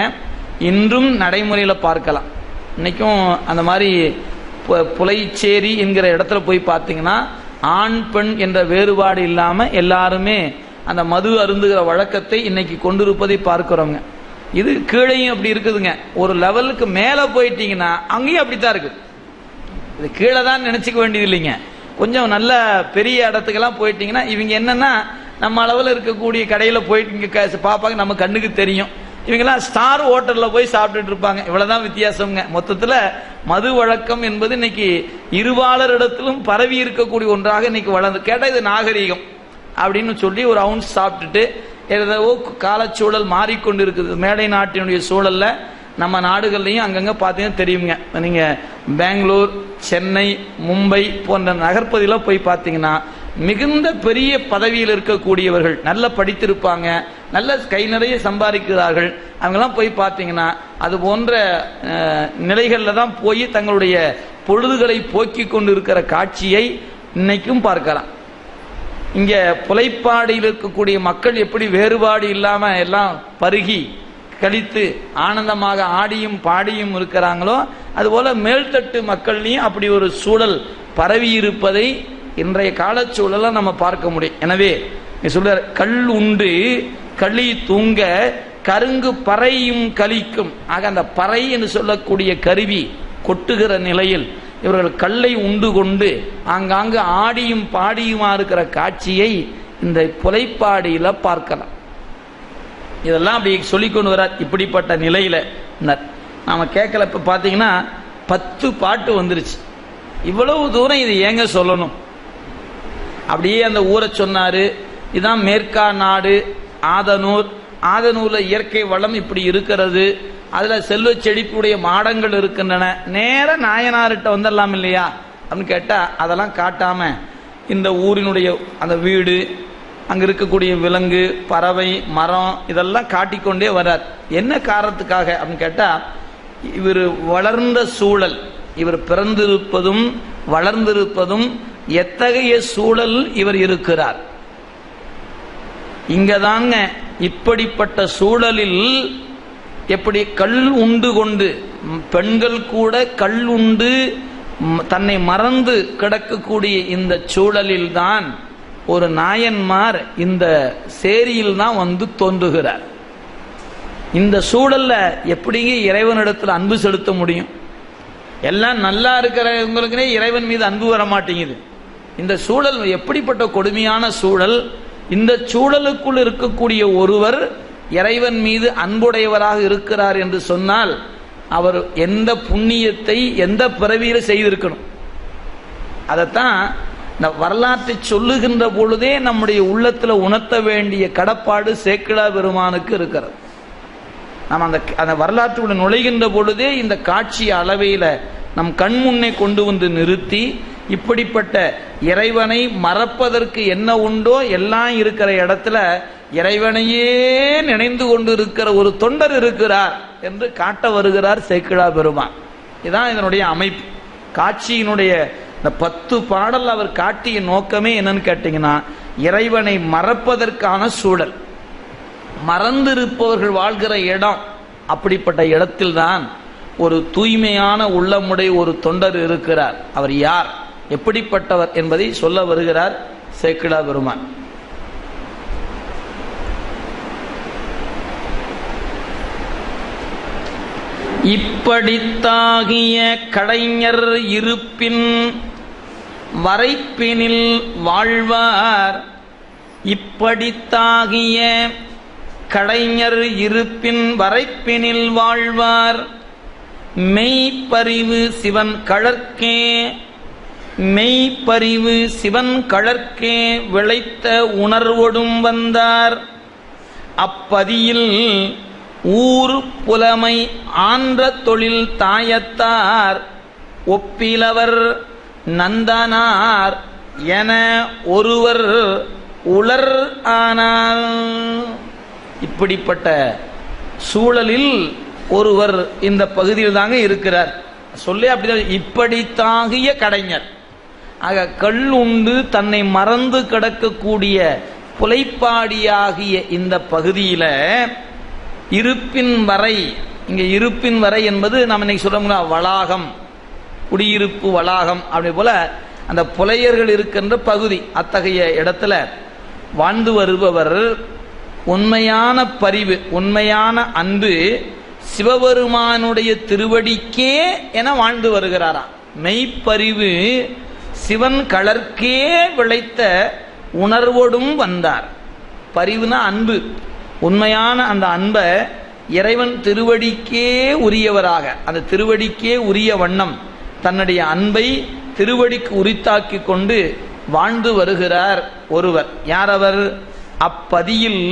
இன்றும் நடைமுறையில பார்க்கலாம். இன்னைக்கும் அந்த மாதிரி புலைச்சேரி என்கிற இடத்துல போய் பார்த்தீங்கன்னா ஆண் பெண் என்ற வேறுபாடு இல்லாம எல்லாருமே அந்த மது அருந்துகிற வழக்கத்தை இன்னைக்கு கொண்டிருப்பதை பார்க்கிறோங்க. இது கீழையும் அப்படி இருக்குதுங்க. ஒரு லெவலுக்கு மேல போயிட்டீங்கன்னா அங்கேயும் அப்படித்தான் இருக்குது. இது கீழே தான் நினைச்சுக்க வேண்டியது இல்லைங்க. கொஞ்சம் நல்ல பெரிய இடத்துக்கெல்லாம் போயிட்டீங்கன்னா இவங்க என்னன்னா நம்ம அளவில் இருக்கக்கூடிய கடையில போயிட்டு பார்ப்பாங்க, நம்ம கண்ணுக்கு தெரியும். இவங்கெல்லாம் ஸ்டார் ஹோட்டல்ல போய் சாப்பிட்டுட்டு இருப்பாங்க. இவ்வளவுதான் வித்தியாசம்ங்க. மொத்தத்துல மது வழக்கம் என்பது இன்னைக்கு இருபாலர் இடத்திலும் பரவி இருக்கக்கூடிய ஒன்றாக இன்னைக்கு வளர்ந்து. கேட்டா இது நாகரீகம் அப்படின்னு சொல்லி ஒரு அவுன்ஸ் சாப்பிட்டுட்டு ஏதோ காலச்சூழல் மாறிக்கொண்டிருக்குது. மேலை நாட்டினுடைய சூழல்ல நம்ம நாடுகள்லையும் அங்கங்கே பார்த்தீங்கன்னா தெரியுங்க. நீங்கள் பெங்களூர், சென்னை, மும்பை போன்ற நகர்ப்பகுதியில் போய் பார்த்தீங்கன்னா மிகுந்த பெரிய பதவியில் இருக்கக்கூடியவர்கள், நல்ல படித்திருப்பாங்க, நல்ல கை நிறைய சம்பாதிக்கிறார்கள். அவங்கெல்லாம் போய் பார்த்தீங்கன்னா அது போன்ற நிலைகளில் தான் போய் தங்களுடைய பொழுதுகளை போக்கி கொண்டு இருக்கிற காட்சியை இன்னைக்கும் பார்க்கலாம். இங்கே புலைப்பாடியில் இருக்கக்கூடிய மக்கள் எப்படி வேறுபாடு இல்லாமல் எல்லாம் பருகி கழித்து ஆனந்தமாக ஆடியும் பாடியும் இருக்கிறாங்களோ அதுபோல மேல்தட்டு மக்கள்லையும் அப்படி ஒரு சூழல் பரவி இருப்பதை இன்றைய காலச்சூழலை நம்ம பார்க்க முடியும். எனவே சொல்ற கல் உண்டு களி தூங்க கருங்கு பறையும் கலிக்கும். ஆக அந்த பறை என்று சொல்லக்கூடிய கருவி கொட்டுகிற நிலையில் இவர்கள் கல்லை உண்டு கொண்டு ஆங்காங்கு ஆடியும் பாடியுமா இருக்கிற காட்சியை இந்த புலைப்பாடியில பார்க்கலாம். இதெல்லாம் அப்படி சொல்லிக்கொண்டு வர இப்படிப்பட்ட நிலையில நாம கேட்கல. இப்ப பாத்தீங்கன்னா 10 பாட்டு வந்துருச்சு. இவ்வளவு தூரம் இது ஏங்க சொல்லணும்? அப்படியே அந்த ஊரை சொன்னாரு. இதான் மேற்கா நாடு ஆதனூர். ஆதனூர்ல இயற்கை வளம் இப்படி இருக்கிறது, அதுல செல்வ செழிப்புடைய மாடங்கள் இருக்கின்றன. நேர நாயனார்கிட்ட வந்துடலாம் இல்லையா அப்படின்னு கேட்டா அதெல்லாம் காட்டாம இந்த ஊரினுடைய அந்த வீடு, அங்க இருக்கக்கூடிய விலங்கு, பறவை, மரம் இதெல்லாம் காட்டிக்கொண்டே வர்றார். என்ன காரணத்துக்காக அப்படின்னு கேட்டா இவர் வளர்ந்த சூழல், இவர் பிறந்திருப்பதும் வளர்ந்திருப்பதும் எத்தகைய சூழல் இவர் இருக்கிறார். இங்கதாங்க இப்படிப்பட்ட சூழலில் எப்படி கல் உண்டு கொண்டு பெண்கள் கூட கல் உண்டு தன்னை மறந்து கிடக்கக்கூடிய இந்த சூழலில் தான் ஒரு நாயன்மார் இந்த சேரியில் தான் வந்து தோன்றுகிறார். இந்த சூழல்ல எப்படிங்க இறைவனிடத்தில் அன்பு செலுத்த முடியும்? எல்லாம் நல்லா இருக்கிறவங்களுக்குனே இறைவன் மீது அன்பு வர மாட்டேங்குது. இந்த சூழல் எப்படிப்பட்ட கொடுமையான சூழல்! இந்த சூழலுக்குள் இருக்கக்கூடிய ஒருவர் இறைவன் மீது அன்புடையவராக இருக்கிறார் என்று சொன்னால் அவர் எந்த புண்ணியத்தை எந்த பிறவியில் செய்திருக்கணும். அதைத்தான் இந்த வரலாற்றை சொல்லுகின்ற பொழுதே நம்முடைய உள்ளத்தில் உணர்த்த வேண்டிய கடப்பாடு சேக்கிழா பெருமானுக்கு இருக்கிறது. நாம் அந்த வரலாற்றுடன் நுழைகின்ற பொழுதே இந்த காட்சி அளவையில் நம் கண் முன்னே கொண்டு வந்து நிறுத்தி இப்படிப்பட்ட இறைவனை மறப்பதற்கு என்ன உண்டோ எல்லாம் இருக்கிற இடத்துல இறைவனையே நினைந்து கொண்டு இருக்கிற ஒரு தொண்டர் இருக்கிறார் என்று காட்ட வருகிறார் சேக்கிழா பெருமான். இதுதான் இதனுடைய அமைப்பு. காட்சியினுடைய இந்த 10 பாடல் அவர் காட்டிய நோக்கமே என்னன்னு கேட்டீங்கன்னா இறைவனை மறப்பதற்கான சூழல், மறந்திருப்பவர்கள் வாழ்கிற இடம். அப்படிப்பட்ட இடத்தில்தான் ஒரு தூய்மையான உள்ளமுடைய ஒரு தொண்டர் இருக்கிறார். அவர் யார், எப்படிப்பட்டவர் என்பதை சொல்ல வருகிறார் சேக்கிழா பெருமான். இப்படித்தாகிய கடைஞர் இருப்பின் வரைப்பினில் வாழ்வார். இப்படித்தாகிய கடைஞர் இருப்பின் வரைப்பினில் வாழ்வார். மெய்ப்பறிவு சிவன் கழற்கே, மெய்ப்பறிவு சிவன் கழற்கே விளைத்த உணர்வொடும் வந்தார். அப்பதியில் ஊர் புலமை ஆன்ற தொழில் தாயத்தார் ஒப்பிலவர் நந்தனார் என ஒருவர் உலர் ஆனார். இப்படிப்பட்ட சூழலில் ஒருவர் இந்த பகுதியில் தாங்க இருக்கிறார். சொல்லி அப்படிதான் இப்படித்தாகிய கடைஞர். ஆக கல் உண்டு தன்னை மறந்து கிடக்கக்கூடிய புலைப்பாடியாகிய இந்த பகுதியில இருப்பின் வரை, இங்க இருப்பின் வரை என்பது நம்ம இன்னைக்கு சொல்றோம்னா வளாகம், குடியிருப்பு வளாகம், அப்படி போல அந்த புலையர்கள் இருக்கின்ற பகுதி. அத்தகைய இடத்துல வாழ்ந்து வருபவர் உண்மையான பரிவு, உண்மையான அன்பு சிவபெருமானுடைய திருவடிக்கே என வாழ்ந்து வருகிறாராம். மெய்ப்பறிவு சிவன் கழற்கே விளைத்த உணர்வோடும் வந்தார். பரிவுனா அன்பு, உண்மையான அந்த அன்பை இறைவன் திருவடிக்கே உரியவராக, அந்த திருவடிக்கே உரிய வண்ணம் தன்னுடைய அன்பை திருவடிக்கு உரித்தாக்கி கொண்டு வாழ்ந்து வருகிறார் ஒருவர். யார் அவர்? அப்பதியில்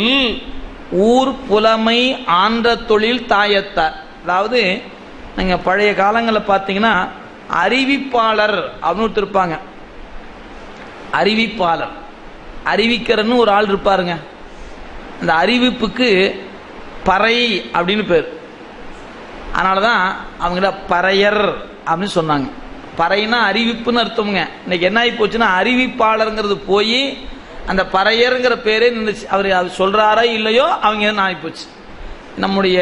ஊர் புலமை ஆன்ற தொழில் தாயத்தார். அதாவது நீங்கள் பழைய காலங்களில் பார்த்தீங்கன்னா அறிவிப்பாளர் அப்படின்னு ஒருத்தர் இருப்பாங்க. அறிவிப்பாளர், அறிவிக்கிறன்னு ஒரு ஆள் இருப்பாருங்க. அந்த அறிவிப்புக்கு பறை அப்படின்னு பேர். அதனால தான் அவங்கள பறையர் அப்படின்னு சொன்னாங்க. பறைனா அறிவிப்புன்னு அர்த்தமுங்க. இன்னைக்கு என்ன ஆகி போச்சுன்னா அறிவிப்பாளருங்கிறது போய் அந்த பறையருங்கிற பேரே நின்றுச்சு. அவர் சொல்றாரா இல்லையோ அவங்க ஆகி போச்சு. நம்முடைய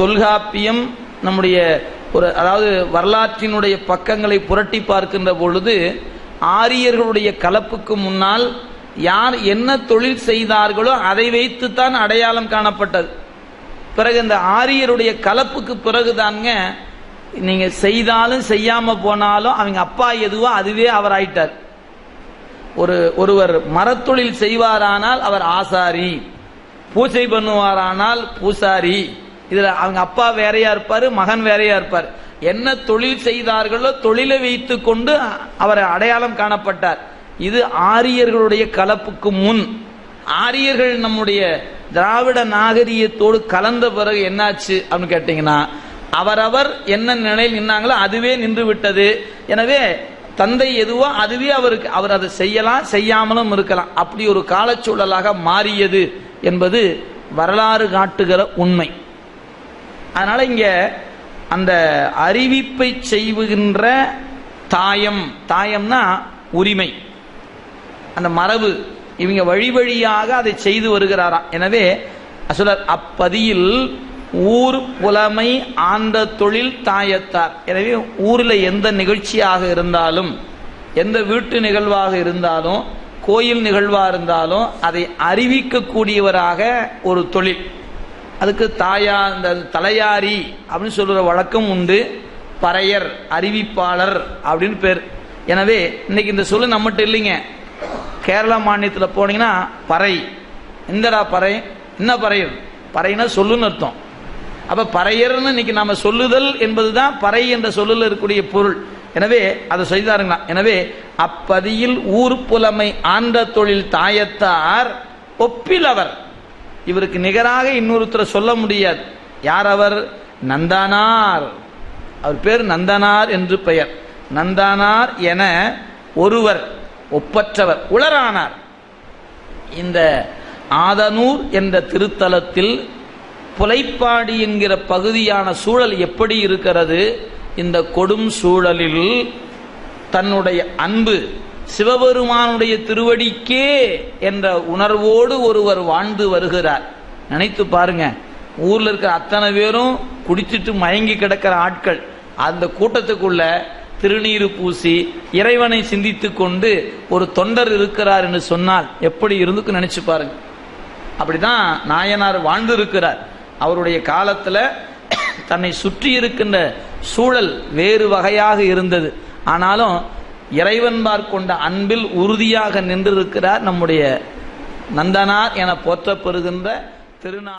தொல்காப்பியம், நம்முடைய அதாவது வரலாற்றினுடைய பக்கங்களை புரட்டி பார்க்கின்ற பொழுது ஆரியர்களுடைய கலப்புக்கு முன்னால் யார் என்ன தொழில் செய்தார்களோ அதை வைத்துத்தான் அடையாளம் காணப்பட்டது. பிறகு இந்த ஆரியருடைய கலப்புக்கு பிறகுதாங்க நீங்க செய்தாலும் செய்யாம போனாலும் அவங்க அப்பா எதுவோ அதுவே அவர் ஆயிட்டார். ஒருவர் மரத்தொழில் செய்வாரானால் அவர் ஆசாரி, பூஜை பண்ணுவாரானால் பூசாரி. இதுல அவங்க அப்பா வேறையா இருப்பாரு, மகன் வேறையா இருப்பார். என்ன தொழில் செய்தார்களோ தொழிலை வைத்து கொண்டு அவர் அடையாளம் காணப்பட்டார். இது ஆரியர்களுடைய கலப்புக்கு முன். ஆரியர்கள் நம்முடைய திராவிட நாகரிகத்தோடு கலந்த பிறகு என்னாச்சு அப்படின்னு கேட்டீங்கன்னா அவரவர் என்ன நிலையில் நின்னாங்களோ அதுவே நின்று விட்டது. எனவே தந்தை எதுவோ அதுவே அவருக்கு, அவர் அதை செய்யலாம் செய்யாமலும் இருக்கலாம். அப்படி ஒரு காலச்சூழலாக மாறியது என்பது வரலாறு காட்டுகிற உண்மை. அதனால இங்க அந்த அறிவிப்பை செய்கின்ற தாயம்னா உரிமை, அந்த மரபு, இவங்க வழி வழியாக அதை செய்து வருகிறாராம். எனவே அசுலர் அப்பதியில் ஊர் புலமை ஆண்ட தொழில் தாயத்தார். எனவே ஊரில் எந்த நிகழ்ச்சியாக இருந்தாலும், எந்த வீட்டு நிகழ்வாக இருந்தாலும், கோயில் நிகழ்வாக இருந்தாலும் அதை அறிவிக்கக்கூடியவராக ஒரு தொழில். அதுக்கு இந்த தலையாரி அப்படின்னு சொல்ற வழக்கம் உண்டு. பறையர், அறிவிப்பாளர் அப்படின்னு பேர். எனவே இன்னைக்கு இந்த சொல்லு நம்மகிட்ட இல்லைங்க. கேரளா மாநிலத்தில் போனீங்கன்னா பறை, இந்தடா பறை, என்ன பறையர், பறைனா சொல்லுன்னு அர்த்தம். அப்ப பறையர்னு இன்னைக்கு நாம சொல்லுதல் என்பதுதான் பறை என்ற சொல்லுல இருக்கக்கூடிய பொருள். எனவே அதை செய்தாருங்களா. எனவே அப்பதியில் ஊர் புலமை ஆண்ட தொழில் தாயத்தார் ஒப்பிலவர், இவருக்கு நிகராக இன்னொருத்தரை சொல்ல முடியாது. யார் அவர்? நந்தனார். அவர் பேர் நந்தனார் என்று பெயர். நந்தனார் என ஒருவர் ஒப்பற்றவர் உளரானார். இந்த ஆதனூர் என்ற திருத்தலத்தில் புலைப்பாடி என்கிற பகுதியான சூழல் எப்படி இருக்கிறது? இந்த கொடும் சூழலில் தன்னுடைய அன்பு சிவபெருமானுடைய திருவடிக்கே என்ற உணர்வோடு ஒருவர் வாழ்ந்து வருகிறார். நினைத்து பாருங்க, ஊர்ல இருக்கிற அத்தனை பேரும் குடிச்சிட்டு மயங்கி கிடக்கிற ஆட்கள். அந்த கூட்டத்துக்குள்ள திருநீரு பூசி இறைவனை சிந்தித்து கொண்டு ஒரு தொண்டர் இருக்கிறார் என்று சொன்னால் எப்படி இருந்துக்கு நினைச்சு பாருங்க. அப்படிதான் நாயனார் வாழ்ந்து இருக்கிறார். அவருடைய காலத்துல தன்னை சுற்றி இருக்கின்ற சூழல் வேறு வகையாக இருந்தது. ஆனாலும் இறைவன்பார் கொண்ட அன்பில் உறுதியாக நின்றிருக்கிறார் நம்முடைய நந்தனார் என போற்றப்பெறுகின்ற திருநா